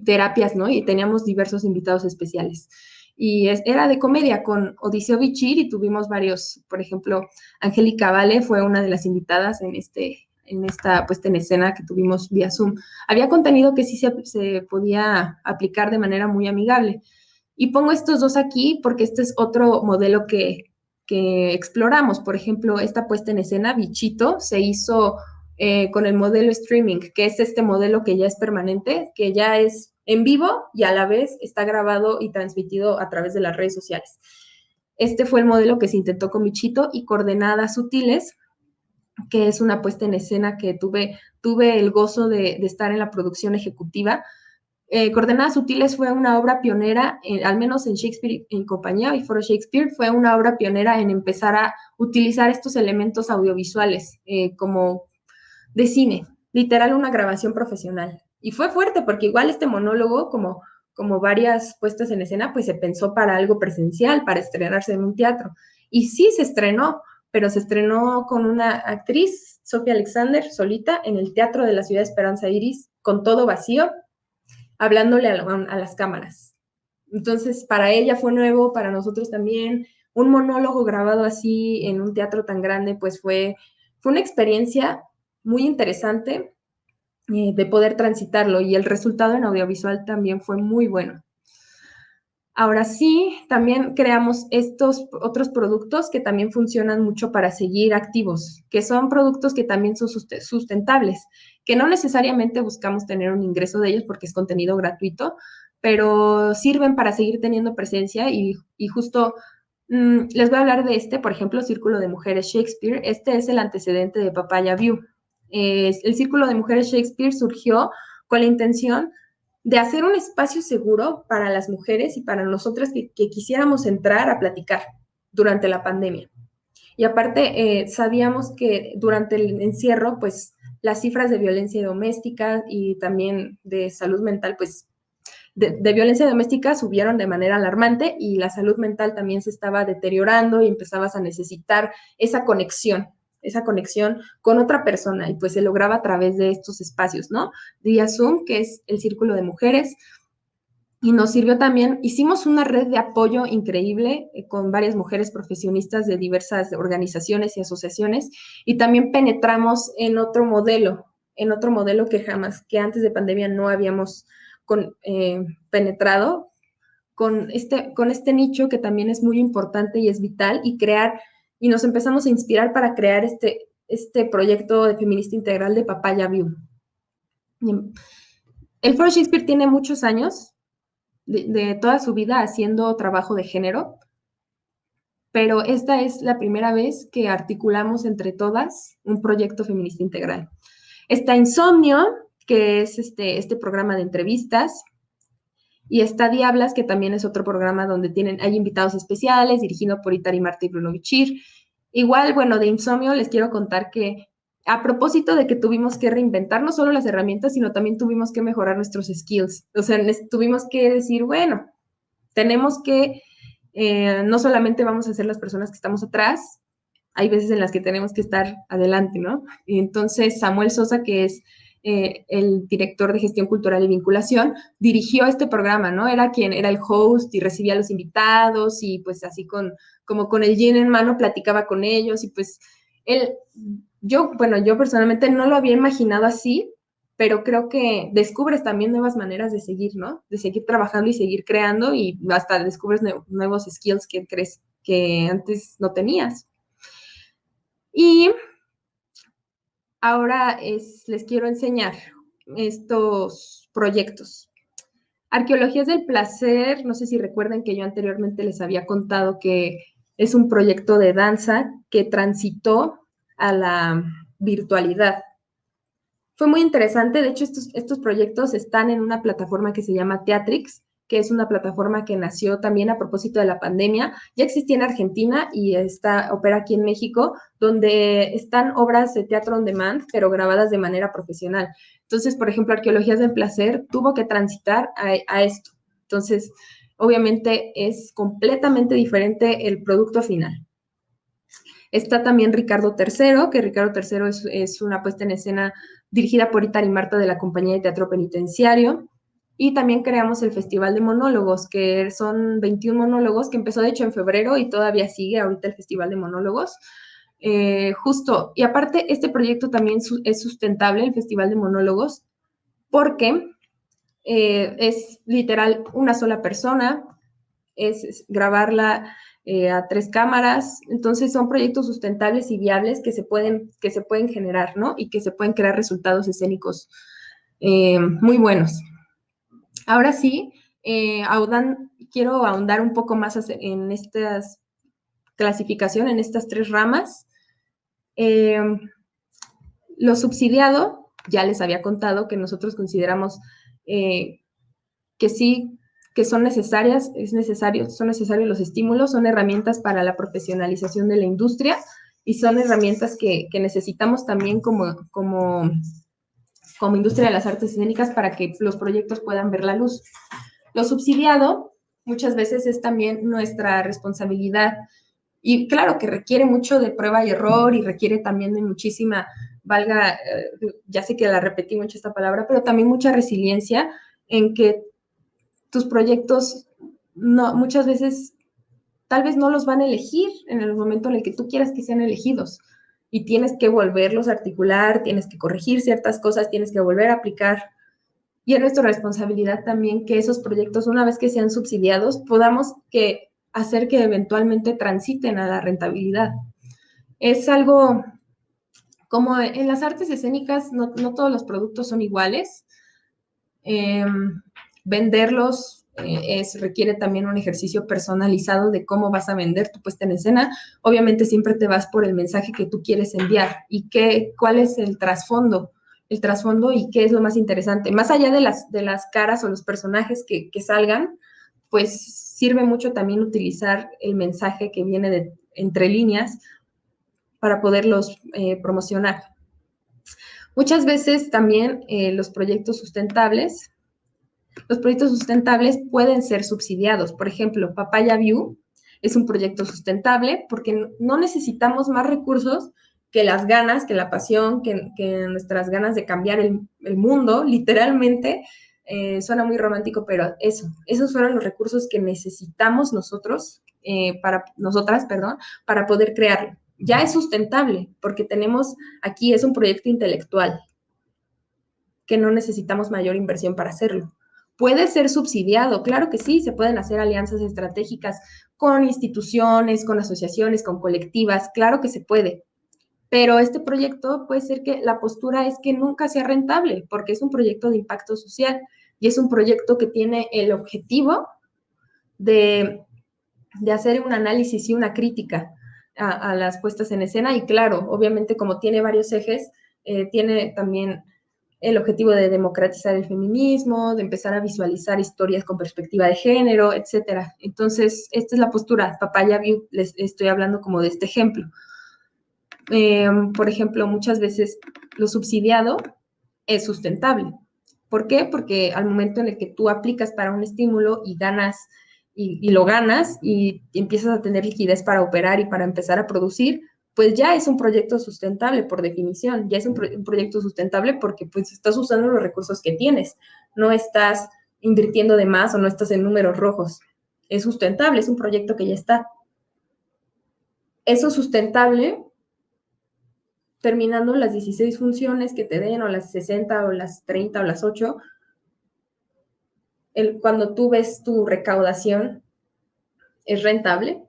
terapias, ¿no? Y teníamos diversos invitados especiales. Y era de comedia con Odiseo Bichir y tuvimos varios, por ejemplo, Angélica Vale fue una de las invitadas en esta puesta en escena que tuvimos vía Zoom. Había contenido que sí se podía aplicar de manera muy amigable. Y pongo estos dos aquí porque este es otro modelo que exploramos. Por ejemplo, esta puesta en escena, Bichito, se hizo con el modelo streaming, que es este modelo que ya es permanente, que ya es en vivo y a la vez está grabado y transmitido a través de las redes sociales. Este fue el modelo que se intentó con Bichito y Coordenadas Sutiles, que es una puesta en escena que tuve el gozo de estar en la producción ejecutiva. Coordenadas Sutiles fue una obra pionera, al menos en Shakespeare en compañía y Foro Shakespeare, fue una obra pionera en empezar a utilizar estos elementos audiovisuales como de cine, literal una grabación profesional. Y fue fuerte porque igual este monólogo, como varias puestas en escena, pues se pensó para algo presencial, para estrenarse en un teatro. Y sí se estrenó, pero se estrenó con una actriz, Sofía Alexander, solita, en el Teatro de la Ciudad de Esperanza Iris, con todo vacío, hablándole a las cámaras. Entonces, para ella fue nuevo, para nosotros también. Un monólogo grabado así en un teatro tan grande, pues fue una experiencia muy interesante de poder transitarlo y el resultado en audiovisual también fue muy bueno. Ahora sí, también creamos estos otros productos que también funcionan mucho para seguir activos, que son productos que también son sustentables, que no necesariamente buscamos tener un ingreso de ellos porque es contenido gratuito, pero sirven para seguir teniendo presencia y justo les voy a hablar de por ejemplo, Círculo de Mujeres Shakespeare. Este es el antecedente de Papaya View. El Círculo de Mujeres Shakespeare surgió con la intención de hacer un espacio seguro para las mujeres y para nosotras que quisiéramos entrar a platicar durante la pandemia. Y aparte, sabíamos que durante el encierro, pues las cifras de violencia doméstica y también de salud mental, pues de violencia doméstica subieron de manera alarmante y la salud mental también se estaba deteriorando y empezabas a necesitar esa conexión con otra persona y pues se lograba a través de estos espacios, ¿no? Vía Zoom, que es el Círculo de Mujeres, y nos sirvió también, hicimos una red de apoyo increíble con varias mujeres profesionistas de diversas organizaciones y asociaciones, y también penetramos en otro modelo que antes de pandemia no habíamos penetrado, con este nicho que también es muy importante y es vital, y nos empezamos a inspirar para crear este proyecto de feminista integral de Papaya View. El Foro Shakespeare tiene muchos años de toda su vida haciendo trabajo de género. pero esta es la primera vez que articulamos entre todas un proyecto feminista integral. Está Insomnio, que es este programa de entrevistas, y está Diablas, que también es otro programa donde hay invitados especiales, dirigido por Itari Marta y Bruno Bichir. Igual, bueno, de Insomnio les quiero contar que a propósito de que tuvimos que reinventar no solo las herramientas, sino también tuvimos que mejorar nuestros skills. O sea, tuvimos que decir, bueno, tenemos que, no solamente vamos a ser las personas que estamos atrás, hay veces en las que tenemos que estar adelante, ¿no? Y entonces Samuel Sosa, que es el director de gestión cultural y vinculación, dirigió este programa, ¿no? Era quien era el host y recibía a los invitados y pues así como con el gin en mano platicaba con ellos y pues yo personalmente no lo había imaginado así, pero creo que descubres también nuevas maneras de seguir, ¿no? De seguir trabajando y seguir creando y hasta descubres nuevos skills que crees que antes no tenías. Y ahora les quiero enseñar estos proyectos. Arqueologías del Placer, no sé si recuerdan que yo anteriormente les había contado que es un proyecto de danza que transitó a la virtualidad. Fue muy interesante, de hecho estos proyectos están en una plataforma que se llama Teatrix, que es una plataforma que nació también a propósito de la pandemia. Ya existía en Argentina y opera aquí en México, donde están obras de teatro on demand, pero grabadas de manera profesional. Entonces, por ejemplo, Arqueologías del Placer tuvo que transitar a esto. Entonces, obviamente es completamente diferente el producto final. Está también Ricardo III, que Ricardo III es una puesta en escena dirigida por Itari Marta de la Compañía de Teatro Penitenciario. Y también creamos el Festival de Monólogos, que son 21 monólogos, que empezó de hecho en febrero y todavía sigue ahorita el Festival de Monólogos. Justo, y aparte este proyecto también es sustentable, el Festival de Monólogos, porque es literal una sola persona, es grabarla a 3 cámaras, entonces son proyectos sustentables y viables que se pueden generar, ¿no? Y que se pueden crear resultados escénicos muy buenos. Ahora sí, quiero ahondar un poco más en estas clasificación, en estas 3 ramas. Lo subsidiado, ya les había contado que nosotros consideramos que sí, que son necesarios los estímulos, son herramientas para la profesionalización de la industria y son herramientas que necesitamos también como industria de las artes escénicas para que los proyectos puedan ver la luz. Lo subsidiado muchas veces es también nuestra responsabilidad y claro que requiere mucho de prueba y error y requiere también de muchísima, ya sé que la repetí mucho esta palabra, pero también mucha resiliencia en que tus proyectos muchas veces tal vez no los van a elegir en el momento en el que tú quieras que sean elegidos y tienes que volverlos a articular, tienes que corregir ciertas cosas, tienes que volver a aplicar. Y es nuestra responsabilidad también que esos proyectos, una vez que sean subsidiados, podamos hacer que eventualmente transiten a la rentabilidad. Es algo como en las artes escénicas, no todos los productos son iguales. Venderlos requiere también un ejercicio personalizado de cómo vas a vender tu puesta en escena. Obviamente siempre te vas por el mensaje que tú quieres enviar y cuál es el trasfondo y qué es lo más interesante. Más allá de las caras o los personajes que salgan, pues sirve mucho también utilizar el mensaje que viene entre líneas para poderlos promocionar. Muchas veces también los proyectos sustentables pueden ser subsidiados. Por ejemplo, Papaya View es un proyecto sustentable porque no necesitamos más recursos que las ganas, que la pasión, que nuestras ganas de cambiar el mundo, literalmente. Suena muy romántico, pero esos fueron los recursos que necesitamos nosotras, para poder crearlo. Ya es sustentable porque es un proyecto intelectual que no necesitamos mayor inversión para hacerlo. Puede ser subsidiado, claro que sí, se pueden hacer alianzas estratégicas con instituciones, con asociaciones, con colectivas, claro que se puede. Pero este proyecto puede ser que la postura es que nunca sea rentable, porque es un proyecto de impacto social y es un proyecto que tiene el objetivo de de hacer un análisis y una crítica a las puestas en escena. Y claro, obviamente como tiene varios ejes, tiene también el objetivo de democratizar el feminismo, de empezar a visualizar historias con perspectiva de género, etcétera. Entonces, esta es la postura. Papaya View, les estoy hablando como de este ejemplo. Por ejemplo, muchas veces lo subsidiado es sustentable. ¿Por qué? Porque al momento en el que tú aplicas para un estímulo y ganas, y lo ganas, y empiezas a tener liquidez para operar y para empezar a producir, pues ya es un proyecto sustentable por definición, ya es un proyecto sustentable porque pues estás usando los recursos que tienes, no estás invirtiendo de más o no estás en números rojos. Es sustentable, es un proyecto que ya está. Eso sustentable, terminando las 16 funciones que te den, o las 60, o las 30, o las 8, cuando tú ves tu recaudación, es rentable.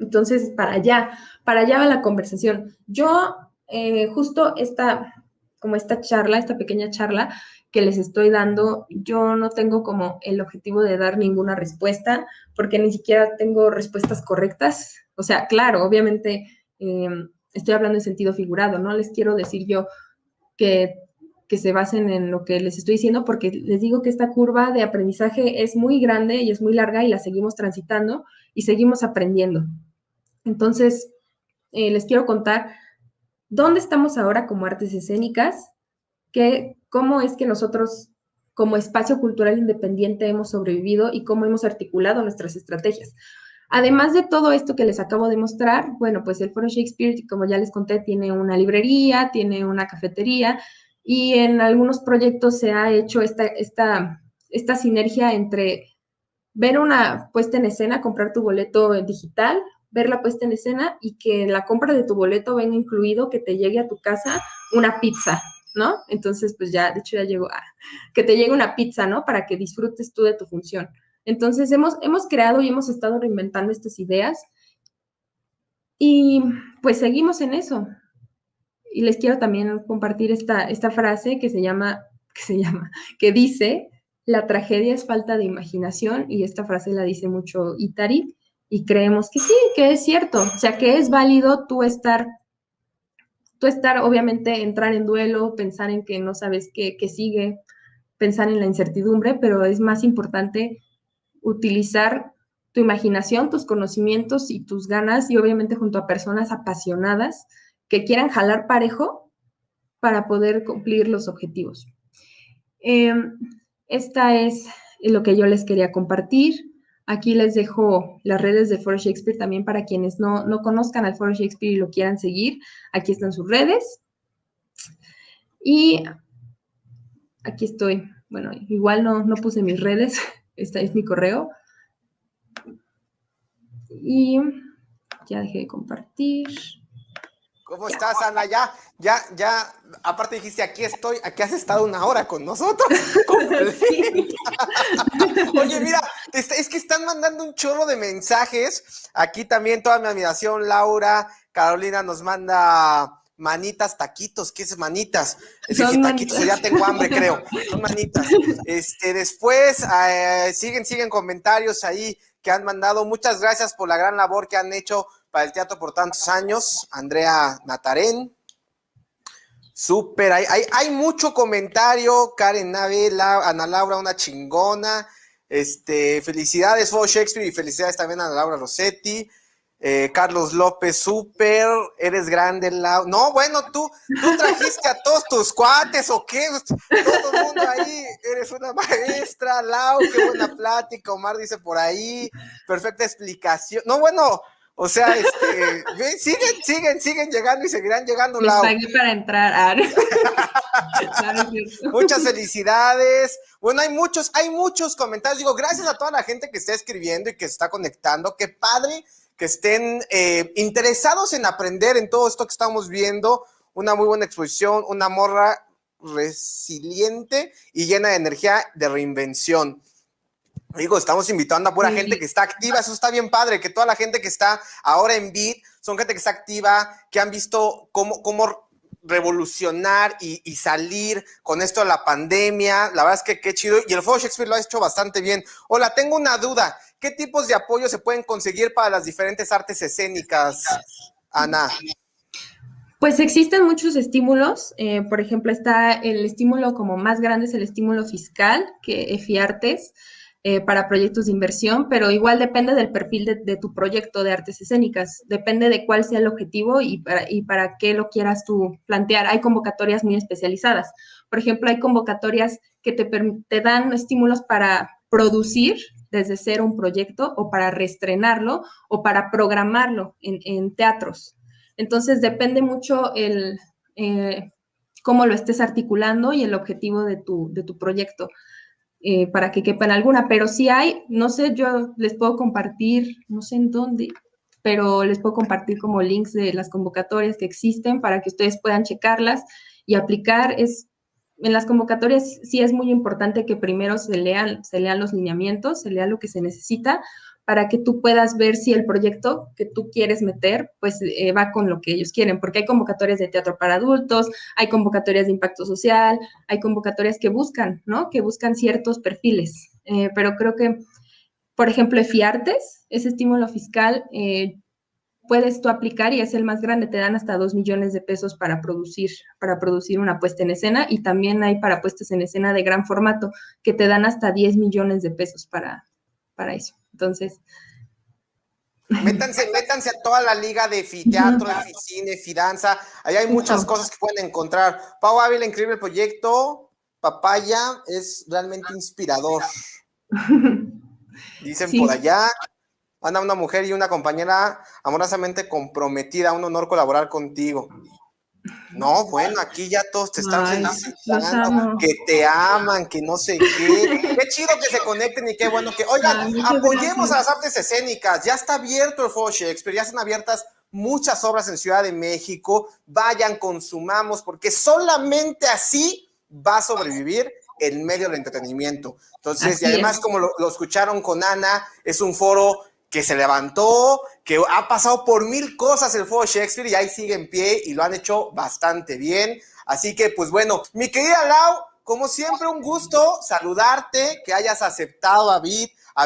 Entonces, para allá va la conversación. Yo, justo como esta charla, esta pequeña charla que les estoy dando, yo no tengo como el objetivo de dar ninguna respuesta, porque ni siquiera tengo respuestas correctas. O sea, claro, obviamente estoy hablando en sentido figurado, no les quiero decir yo que, que se basen en lo que les estoy diciendo, porque les digo que esta curva de aprendizaje es muy grande y es muy larga y la seguimos transitando y seguimos aprendiendo. Entonces, les quiero contar dónde estamos ahora como artes escénicas, cómo es que nosotros como espacio cultural independiente hemos sobrevivido y cómo hemos articulado nuestras estrategias. Además de todo esto que les acabo de mostrar, bueno, pues el Foro Shakespeare, como ya les conté, tiene una librería, tiene una cafetería, y en algunos proyectos se ha hecho esta sinergia entre ver una puesta en escena, comprar tu boleto digital, ver la puesta en escena y que en la compra de tu boleto venga incluido que te llegue a tu casa una pizza, ¿no? Entonces, pues ya, de hecho ya llegó, que te llegue una pizza, ¿no? Para que disfrutes tú de tu función. Entonces, hemos creado y hemos estado reinventando estas ideas y pues seguimos en eso. Y les quiero también compartir esta frase que dice, la tragedia es falta de imaginación, y esta frase la dice mucho Itari, y creemos que sí, que es cierto, o sea, que es válido obviamente, entrar en duelo, pensar en que no sabes qué sigue, pensar en la incertidumbre, pero es más importante utilizar tu imaginación, tus conocimientos y tus ganas, y obviamente junto a personas apasionadas que quieran jalar parejo para poder cumplir los objetivos. Esta es lo que yo les quería compartir. Aquí les dejo las redes de Foro Shakespeare también para quienes no conozcan al Foro Shakespeare y lo quieran seguir. Aquí están sus redes. Y aquí estoy. Bueno, igual no puse mis redes. Esta es mi correo. Y ya dejé de compartir. ¿Cómo estás, Ana? Ya, aparte dijiste, aquí estoy, aquí has estado una hora con nosotros. Sí. Oye, mira, es que están mandando un chorro de mensajes. Aquí también toda mi admiración, Laura. Carolina nos manda manitas, taquitos. ¿Qué es manitas? Dije taquitos, ya tengo hambre, creo. Son manitas. Después siguen comentarios ahí que han mandado. Muchas gracias por la gran labor que han hecho para el teatro por tantos años. Andrea Natarén. Súper, hay mucho comentario. Karen Nave, Ana Laura, una chingona. Felicidades, Foro Shakespeare, y felicidades también a Ana Laura Rossetti. Carlos López, súper, eres grande, Lau. No, bueno, tú trajiste a todos tus cuates, ¿o qué? Todo el mundo ahí, eres una maestra, Lau, qué buena plática. Omar dice por ahí, perfecta explicación. No, bueno, o sea, siguen llegando y seguirán llegando, Les Lau. pagué para entrar. Muchas felicidades. Bueno, hay muchos comentarios. Digo, gracias a toda la gente que está escribiendo y que se está conectando. Qué padre que estén interesados en aprender en todo esto que estamos viendo. Una muy buena exposición, una morra resiliente y llena de energía de reinvención. Digo, estamos invitando a pura gente que está activa. Eso está bien padre, que toda la gente que está ahora en Beat son gente que está activa, que han visto cómo revolucionar y salir con esto de la pandemia. La verdad es que qué chido. Y el Foro Shakespeare lo ha hecho bastante bien. Hola, tengo una duda. ¿qué tipos de apoyo se pueden conseguir para las diferentes artes escénicas, Ana? Pues existen muchos estímulos, por ejemplo, está el estímulo como más grande es el estímulo fiscal, que EFIARTES, para proyectos de inversión, pero igual depende del perfil de tu proyecto de artes escénicas, depende de cuál sea el objetivo y para qué lo quieras tú plantear. Hay convocatorias muy especializadas. Por ejemplo, hay convocatorias que te dan estímulos para producir desde cero un proyecto o para reestrenarlo o para programarlo en teatros. Entonces depende mucho cómo lo estés articulando y el objetivo de tu proyecto para que quepa en alguna. Pero si hay, no sé, yo les puedo compartir, no sé en dónde, pero les puedo compartir como links de las convocatorias que existen para que ustedes puedan checarlas y aplicar. En las convocatorias sí es muy importante que primero se lean los lineamientos, se lea lo que se necesita para que tú puedas ver si el proyecto que tú quieres meter, pues va con lo que ellos quieren, porque hay convocatorias de teatro para adultos, hay convocatorias de impacto social, hay convocatorias que buscan, ¿no? Que buscan ciertos perfiles, pero creo que, por ejemplo, EFIARTES, ese estímulo fiscal, puedes tú aplicar y es el más grande, te dan hasta 2 millones de pesos para producir una puesta en escena y también hay para puestas en escena de gran formato que te dan hasta 10 millones de pesos para eso. Entonces... Métanse a toda la liga de Fiteatro, de Ficine, Fidanza, ahí hay muchas cosas que pueden encontrar. Pau Ávila, increíble proyecto, Papaya es realmente inspirador. Dicen Sí. por allá, Ana, una mujer y una compañera amorosamente comprometida, un honor colaborar contigo. No, bueno, aquí ya todos te están felicitando, que te aman, que no sé qué. Qué chido que se conecten y qué bueno que... Oigan, apoyemos a las artes escénicas. Ya está abierto el Foro Shakespeare, ya están abiertas muchas obras en Ciudad de México. Vayan, consumamos, porque solamente así va a sobrevivir el medio del entretenimiento. Entonces, y además, como lo escucharon con Ana, es un foro que se levantó, que ha pasado por 1000 cosas el Foro Shakespeare y ahí sigue en pie y lo han hecho bastante bien. Así que, pues bueno, mi querida Lau, como siempre, un gusto saludarte, que hayas aceptado a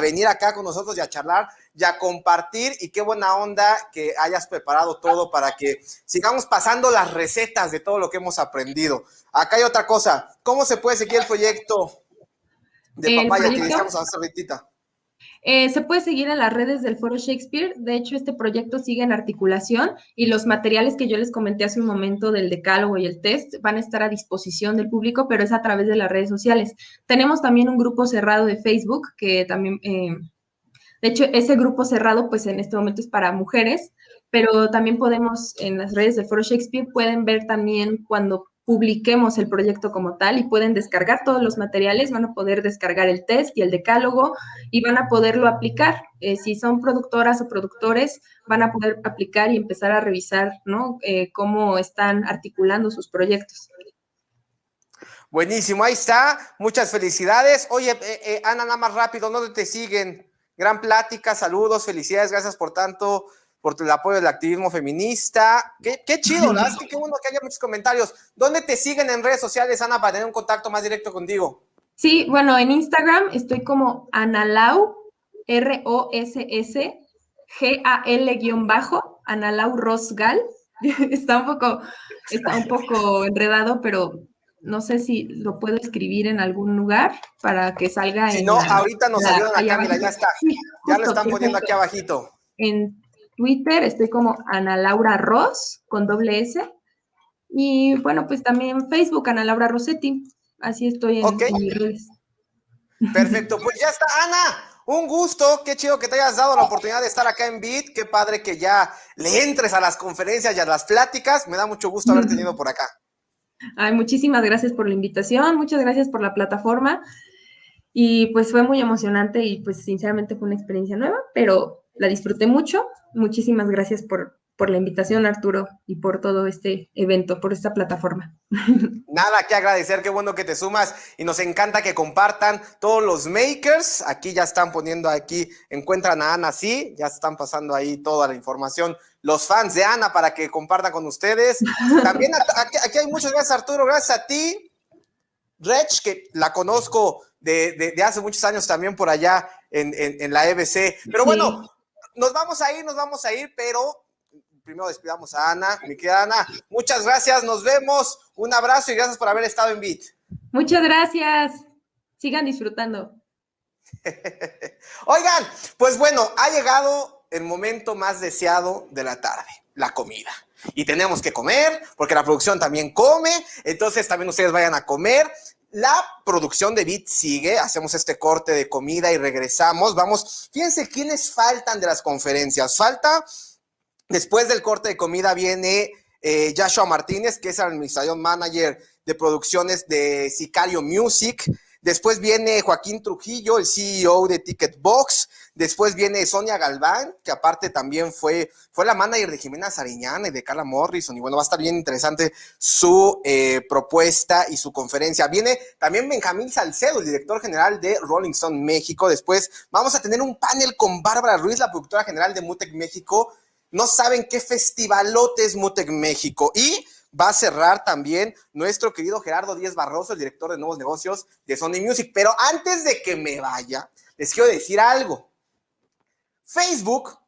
venir acá con nosotros y a charlar y a compartir, y qué buena onda que hayas preparado todo para que sigamos pasando las recetas de todo lo que hemos aprendido. Acá hay otra cosa, ¿cómo se puede seguir el proyecto de Papaya que iniciamos hace ahorita? Se puede seguir en las redes del Foro Shakespeare. De hecho, este proyecto sigue en articulación y los materiales que yo les comenté hace un momento del decálogo y el test van a estar a disposición del público, pero es a través de las redes sociales. Tenemos también un grupo cerrado de Facebook que también, de hecho, ese grupo cerrado, pues en este momento es para mujeres, pero también podemos, en las redes del Foro Shakespeare, pueden ver también cuando publiquemos el proyecto como tal y pueden descargar todos los materiales, van a poder descargar el test y el decálogo y van a poderlo aplicar. Si son productoras o productores, van a poder aplicar y empezar a revisar, ¿no? Cómo están articulando sus proyectos. Buenísimo, ahí está. Muchas felicidades. Oye, Ana, nada más rápido, ¿dónde te siguen? Gran plática, saludos, felicidades, gracias por tanto, por el apoyo del activismo feminista. Qué chido, ¿verdad? Es que qué bueno que haya muchos comentarios. ¿Dónde te siguen en redes sociales, Ana, para tener un contacto más directo contigo? Sí, bueno, en Instagram estoy como Analau, ROSSGAL-, Analau Rosgal. Está un poco enredado, pero no sé si lo puedo escribir en algún lugar para que salga Si en no, ahorita nos ayudan acá, mira, ya está. Sí, Ya justo, lo están poniendo perfecto. aquí abajito. En Twitter estoy como Ana Laura Ros con doble S. Y bueno, pues también Facebook, Ana Laura Rossetti. Así estoy en mis redes. Perfecto, pues ya está, Ana. Un gusto, qué chido que te hayas dado la oportunidad de estar acá en Beat. Qué padre que ya le entres a las conferencias y a las pláticas. Me da mucho gusto haber tenido por acá. Ay, muchísimas gracias por la invitación, muchas gracias por la plataforma. Y pues fue muy emocionante y pues sinceramente fue una experiencia nueva, pero la disfruté mucho. Muchísimas gracias por la invitación, Arturo, y por todo este evento, por esta plataforma. Nada que agradecer, qué bueno que te sumas y nos encanta que compartan todos los makers. Aquí ya están poniendo, aquí encuentran a Ana, sí, ya están pasando ahí toda la información. Los fans de Ana para que compartan con ustedes. También aquí hay muchas gracias, Arturo, gracias a ti. Rech, que la conozco de hace muchos años también por allá en la EBC. Pero Sí. bueno, nos vamos a ir, pero primero despidamos a Ana. Mi querida Ana, muchas gracias, nos vemos, un abrazo y gracias por haber estado en Beat. Muchas gracias. Sigan disfrutando. Oigan, pues bueno, ha llegado el momento más deseado de la tarde, la comida. Y tenemos que comer, porque la producción también come, entonces también ustedes vayan a comer. La producción de Beat sigue, hacemos este corte de comida y regresamos. Vamos, fíjense quiénes faltan de las conferencias. Falta, después del corte de comida viene Joshua Martínez, que es el administrador manager de producciones de Sicario Music. Después viene Joaquín Trujillo, el CEO de Ticketbox. Después viene Sonia Galván, que aparte también fue la manager de Jimena Sariñana y de Carla Morrison. Y bueno, va a estar bien interesante su propuesta y su conferencia. Viene también Benjamín Salcedo, el director general de Rolling Stone México. Después vamos a tener un panel con Bárbara Ruiz, la productora general de Mutec México. No saben qué festivalote es Mutec México. Y va a cerrar también nuestro querido Gerardo Díez Barroso, el director de nuevos negocios de Sony Music. Pero antes de que me vaya, les quiero decir algo. Facebook,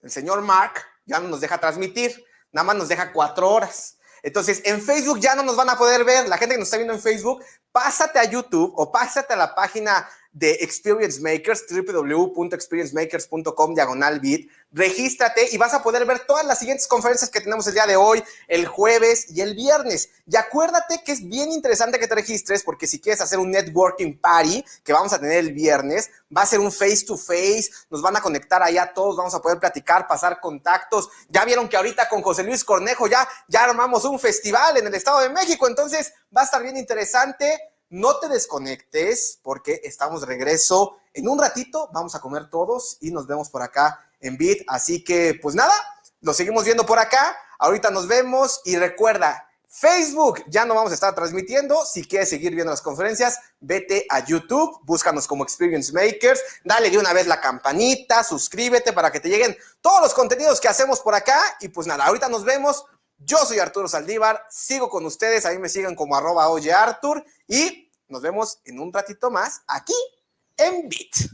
el señor Mark, ya no nos deja transmitir, nada más nos deja 4 horas. Entonces, en Facebook ya no nos van a poder ver. La gente que nos está viendo en Facebook, pásate a YouTube o pásate a la página de Experience Makers, www.experiencemakers.com/beat. Regístrate y vas a poder ver todas las siguientes conferencias que tenemos el día de hoy, el jueves y el viernes. Y acuérdate que es bien interesante que te registres, porque si quieres hacer un networking party que vamos a tener el viernes, va a ser un face to face, nos van a conectar allá todos, vamos a poder platicar, pasar contactos. Ya vieron que ahorita con José Luis Cornejo ya armamos un festival en el Estado de México, entonces va a estar bien interesante. No te desconectes porque estamos de regreso en un ratito, vamos a comer todos y nos vemos por acá en Beat. Así que, pues nada, lo seguimos viendo por acá. Ahorita nos vemos y recuerda, Facebook ya no vamos a estar transmitiendo. Si quieres seguir viendo las conferencias, vete a YouTube, búscanos como Experience Makers, dale de una vez la campanita, suscríbete para que te lleguen todos los contenidos que hacemos por acá. Y pues nada, ahorita nos vemos. Yo soy Arturo Saldívar, sigo con ustedes, ahí me siguen como @oyeartur y nos vemos en un ratito más aquí en Beat.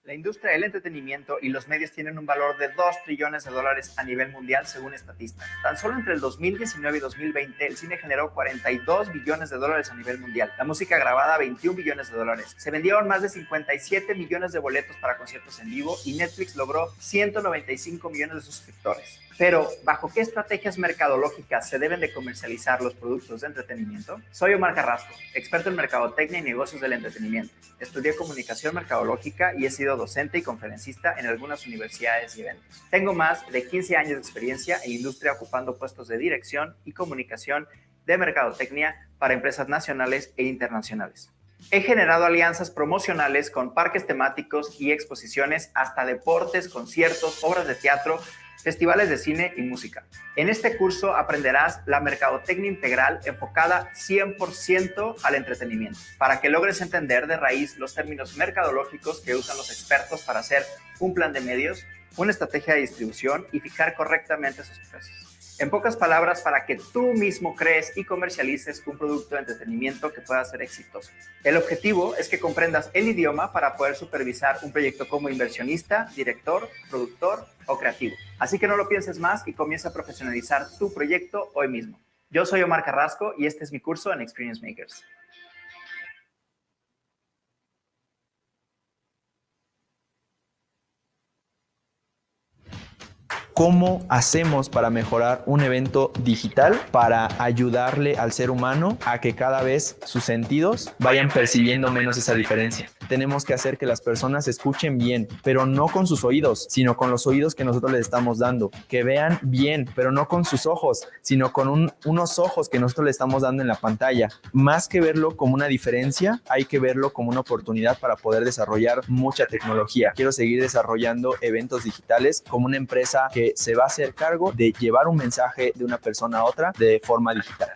La industria del entretenimiento y los medios tienen un valor de $2 trillones a nivel mundial, según Statista. Tan solo entre el 2019 y 2020, el cine generó $42 billones a nivel mundial. La música grabada, $21 billones. Se vendieron más de 57 millones de boletos para conciertos en vivo y Netflix logró 195 millones de suscriptores. Pero, ¿bajo qué estrategias mercadológicas se deben de comercializar los productos de entretenimiento? Soy Omar Carrasco, experto en mercadotecnia y negocios del entretenimiento. Estudié comunicación mercadológica y he sido docente y conferencista en algunas universidades y eventos. Tengo más de 15 años de experiencia en industria ocupando puestos de dirección y comunicación de mercadotecnia para empresas nacionales e internacionales. He generado alianzas promocionales con parques temáticos y exposiciones, hasta deportes, conciertos, obras de teatro, festivales de cine y música. En este curso aprenderás la mercadotecnia integral enfocada 100% al entretenimiento, para que logres entender de raíz los términos mercadológicos que usan los expertos para hacer un plan de medios, una estrategia de distribución y fijar correctamente sus precios. En pocas palabras, para que tú mismo crees y comercialices un producto de entretenimiento que pueda ser exitoso. El objetivo es que comprendas el idioma para poder supervisar un proyecto como inversionista, director, productor o creativo. Así que no lo pienses más y comienza a profesionalizar tu proyecto hoy mismo. Yo soy Omar Carrasco y este es mi curso en Experience Makers. ¿Cómo hacemos para mejorar un evento digital para ayudarle al ser humano a que cada vez sus sentidos vayan percibiendo menos esa diferencia? Tenemos que hacer que las personas escuchen bien, pero no con sus oídos, sino con los oídos que nosotros les estamos dando. Que vean bien, pero no con sus ojos, sino con unos ojos que nosotros le estamos dando en la pantalla. Más que verlo como una diferencia, hay que verlo como una oportunidad para poder desarrollar mucha tecnología. Quiero seguir desarrollando eventos digitales como una empresa que se va a hacer cargo de llevar un mensaje de una persona a otra de forma digital.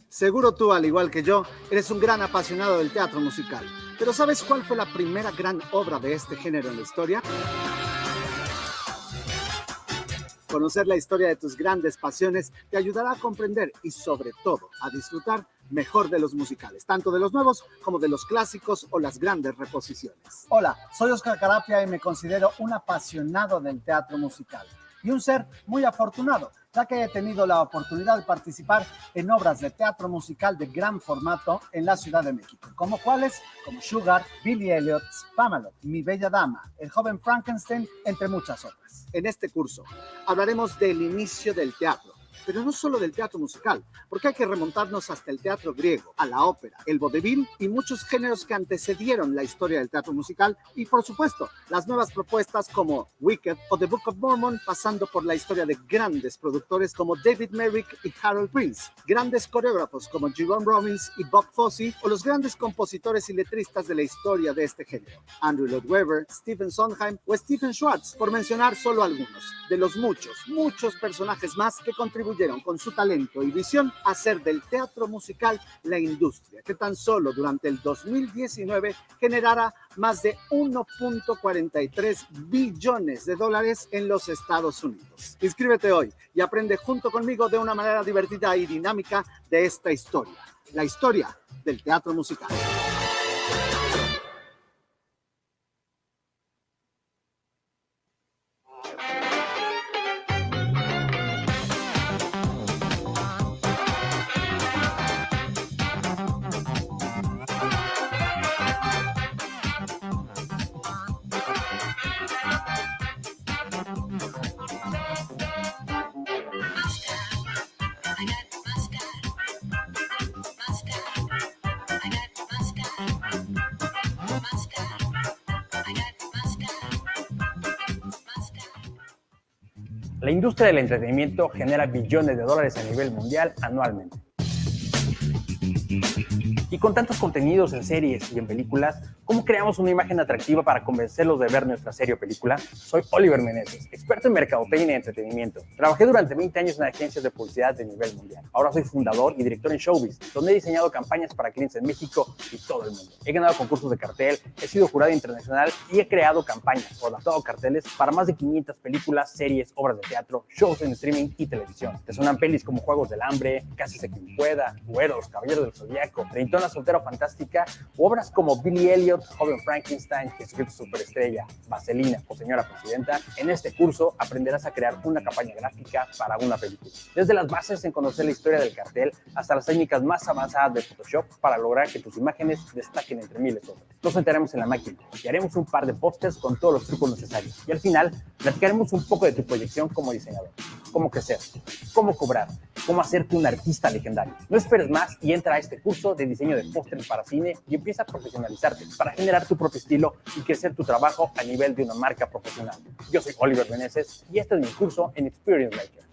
Seguro tú, al igual que yo, eres un gran apasionado del teatro musical. ¿Pero sabes cuál fue la primera gran obra de este género en la historia? Conocer la historia de tus grandes pasiones te ayudará a comprender y, sobre todo, a disfrutar mejor de los musicales, tanto de los nuevos como de los clásicos o las grandes reposiciones. Hola, soy Oscar Carapia y me considero un apasionado del teatro musical y un ser muy afortunado, ya que he tenido la oportunidad de participar en obras de teatro musical de gran formato en la Ciudad de México, como cuáles, como Sugar, Billy Elliot, Spamalot, Mi Bella Dama, El Joven Frankenstein, entre muchas otras. En este curso hablaremos del inicio del teatro, pero no solo del teatro musical, porque hay que remontarnos hasta el teatro griego, a la ópera, el vodevil y muchos géneros que antecedieron la historia del teatro musical y, por supuesto, las nuevas propuestas como Wicked o The Book of Mormon, pasando por la historia de grandes productores como David Merrick y Harold Prince, grandes coreógrafos como Jerome Robbins y Bob Fosse, o los grandes compositores y letristas de la historia de este género, Andrew Lloyd Webber, Stephen Sondheim o Stephen Schwartz, por mencionar solo algunos, de los muchos personajes más que contribuyeron con su talento y visión a hacer del teatro musical la industria que tan solo durante el 2019 generara más de 1.43 billones de dólares en los Estados Unidos. Inscríbete hoy y aprende junto conmigo de una manera divertida y dinámica de esta historia, la historia del teatro musical. La industria del entretenimiento genera billones de dólares a nivel mundial anualmente. Y con tantos contenidos en series y en películas, ¿cómo creamos una imagen atractiva para convencerlos de ver nuestra serie o película? Soy Oliver Meneses, experto en mercadotecnia y entretenimiento. Trabajé durante 20 años en agencias de publicidad de nivel mundial. Ahora soy fundador y director en Showbiz, donde he diseñado campañas para clientes en México y todo el mundo. He ganado concursos de cartel, he sido jurado internacional y he creado campañas o adaptado carteles para más de 500 películas, series, obras de teatro, shows en streaming y televisión. Te suenan pelis como Juegos del Hambre, Cásese quien pueda, Güeros, Caballeros del Zodiaco, Treintona Soltera Fantástica, u obras como Billy Elliot, Joven Frankenstein, Jesucristo Superestrella, Vaselina o Señora Presidenta. En este curso aprenderás a crear una campaña gráfica para una película. Desde las bases en conocer la historia del cartel hasta las técnicas más avanzadas de Photoshop para lograr que tus imágenes destaquen entre miles de otras. Nos sentaremos en la máquina y haremos un par de pósters con todos los trucos necesarios. Y al final, platicaremos un poco de tu proyección como diseñador. Cómo crecer, cómo cobrar, cómo hacerte un artista legendario. No esperes más y entra a este curso de diseño de pósteres para cine y empieza a profesionalizarte para generar tu propio estilo y crecer tu trabajo a nivel de una marca profesional. Yo soy Oliver Meneses y este es mi curso en Experience Maker.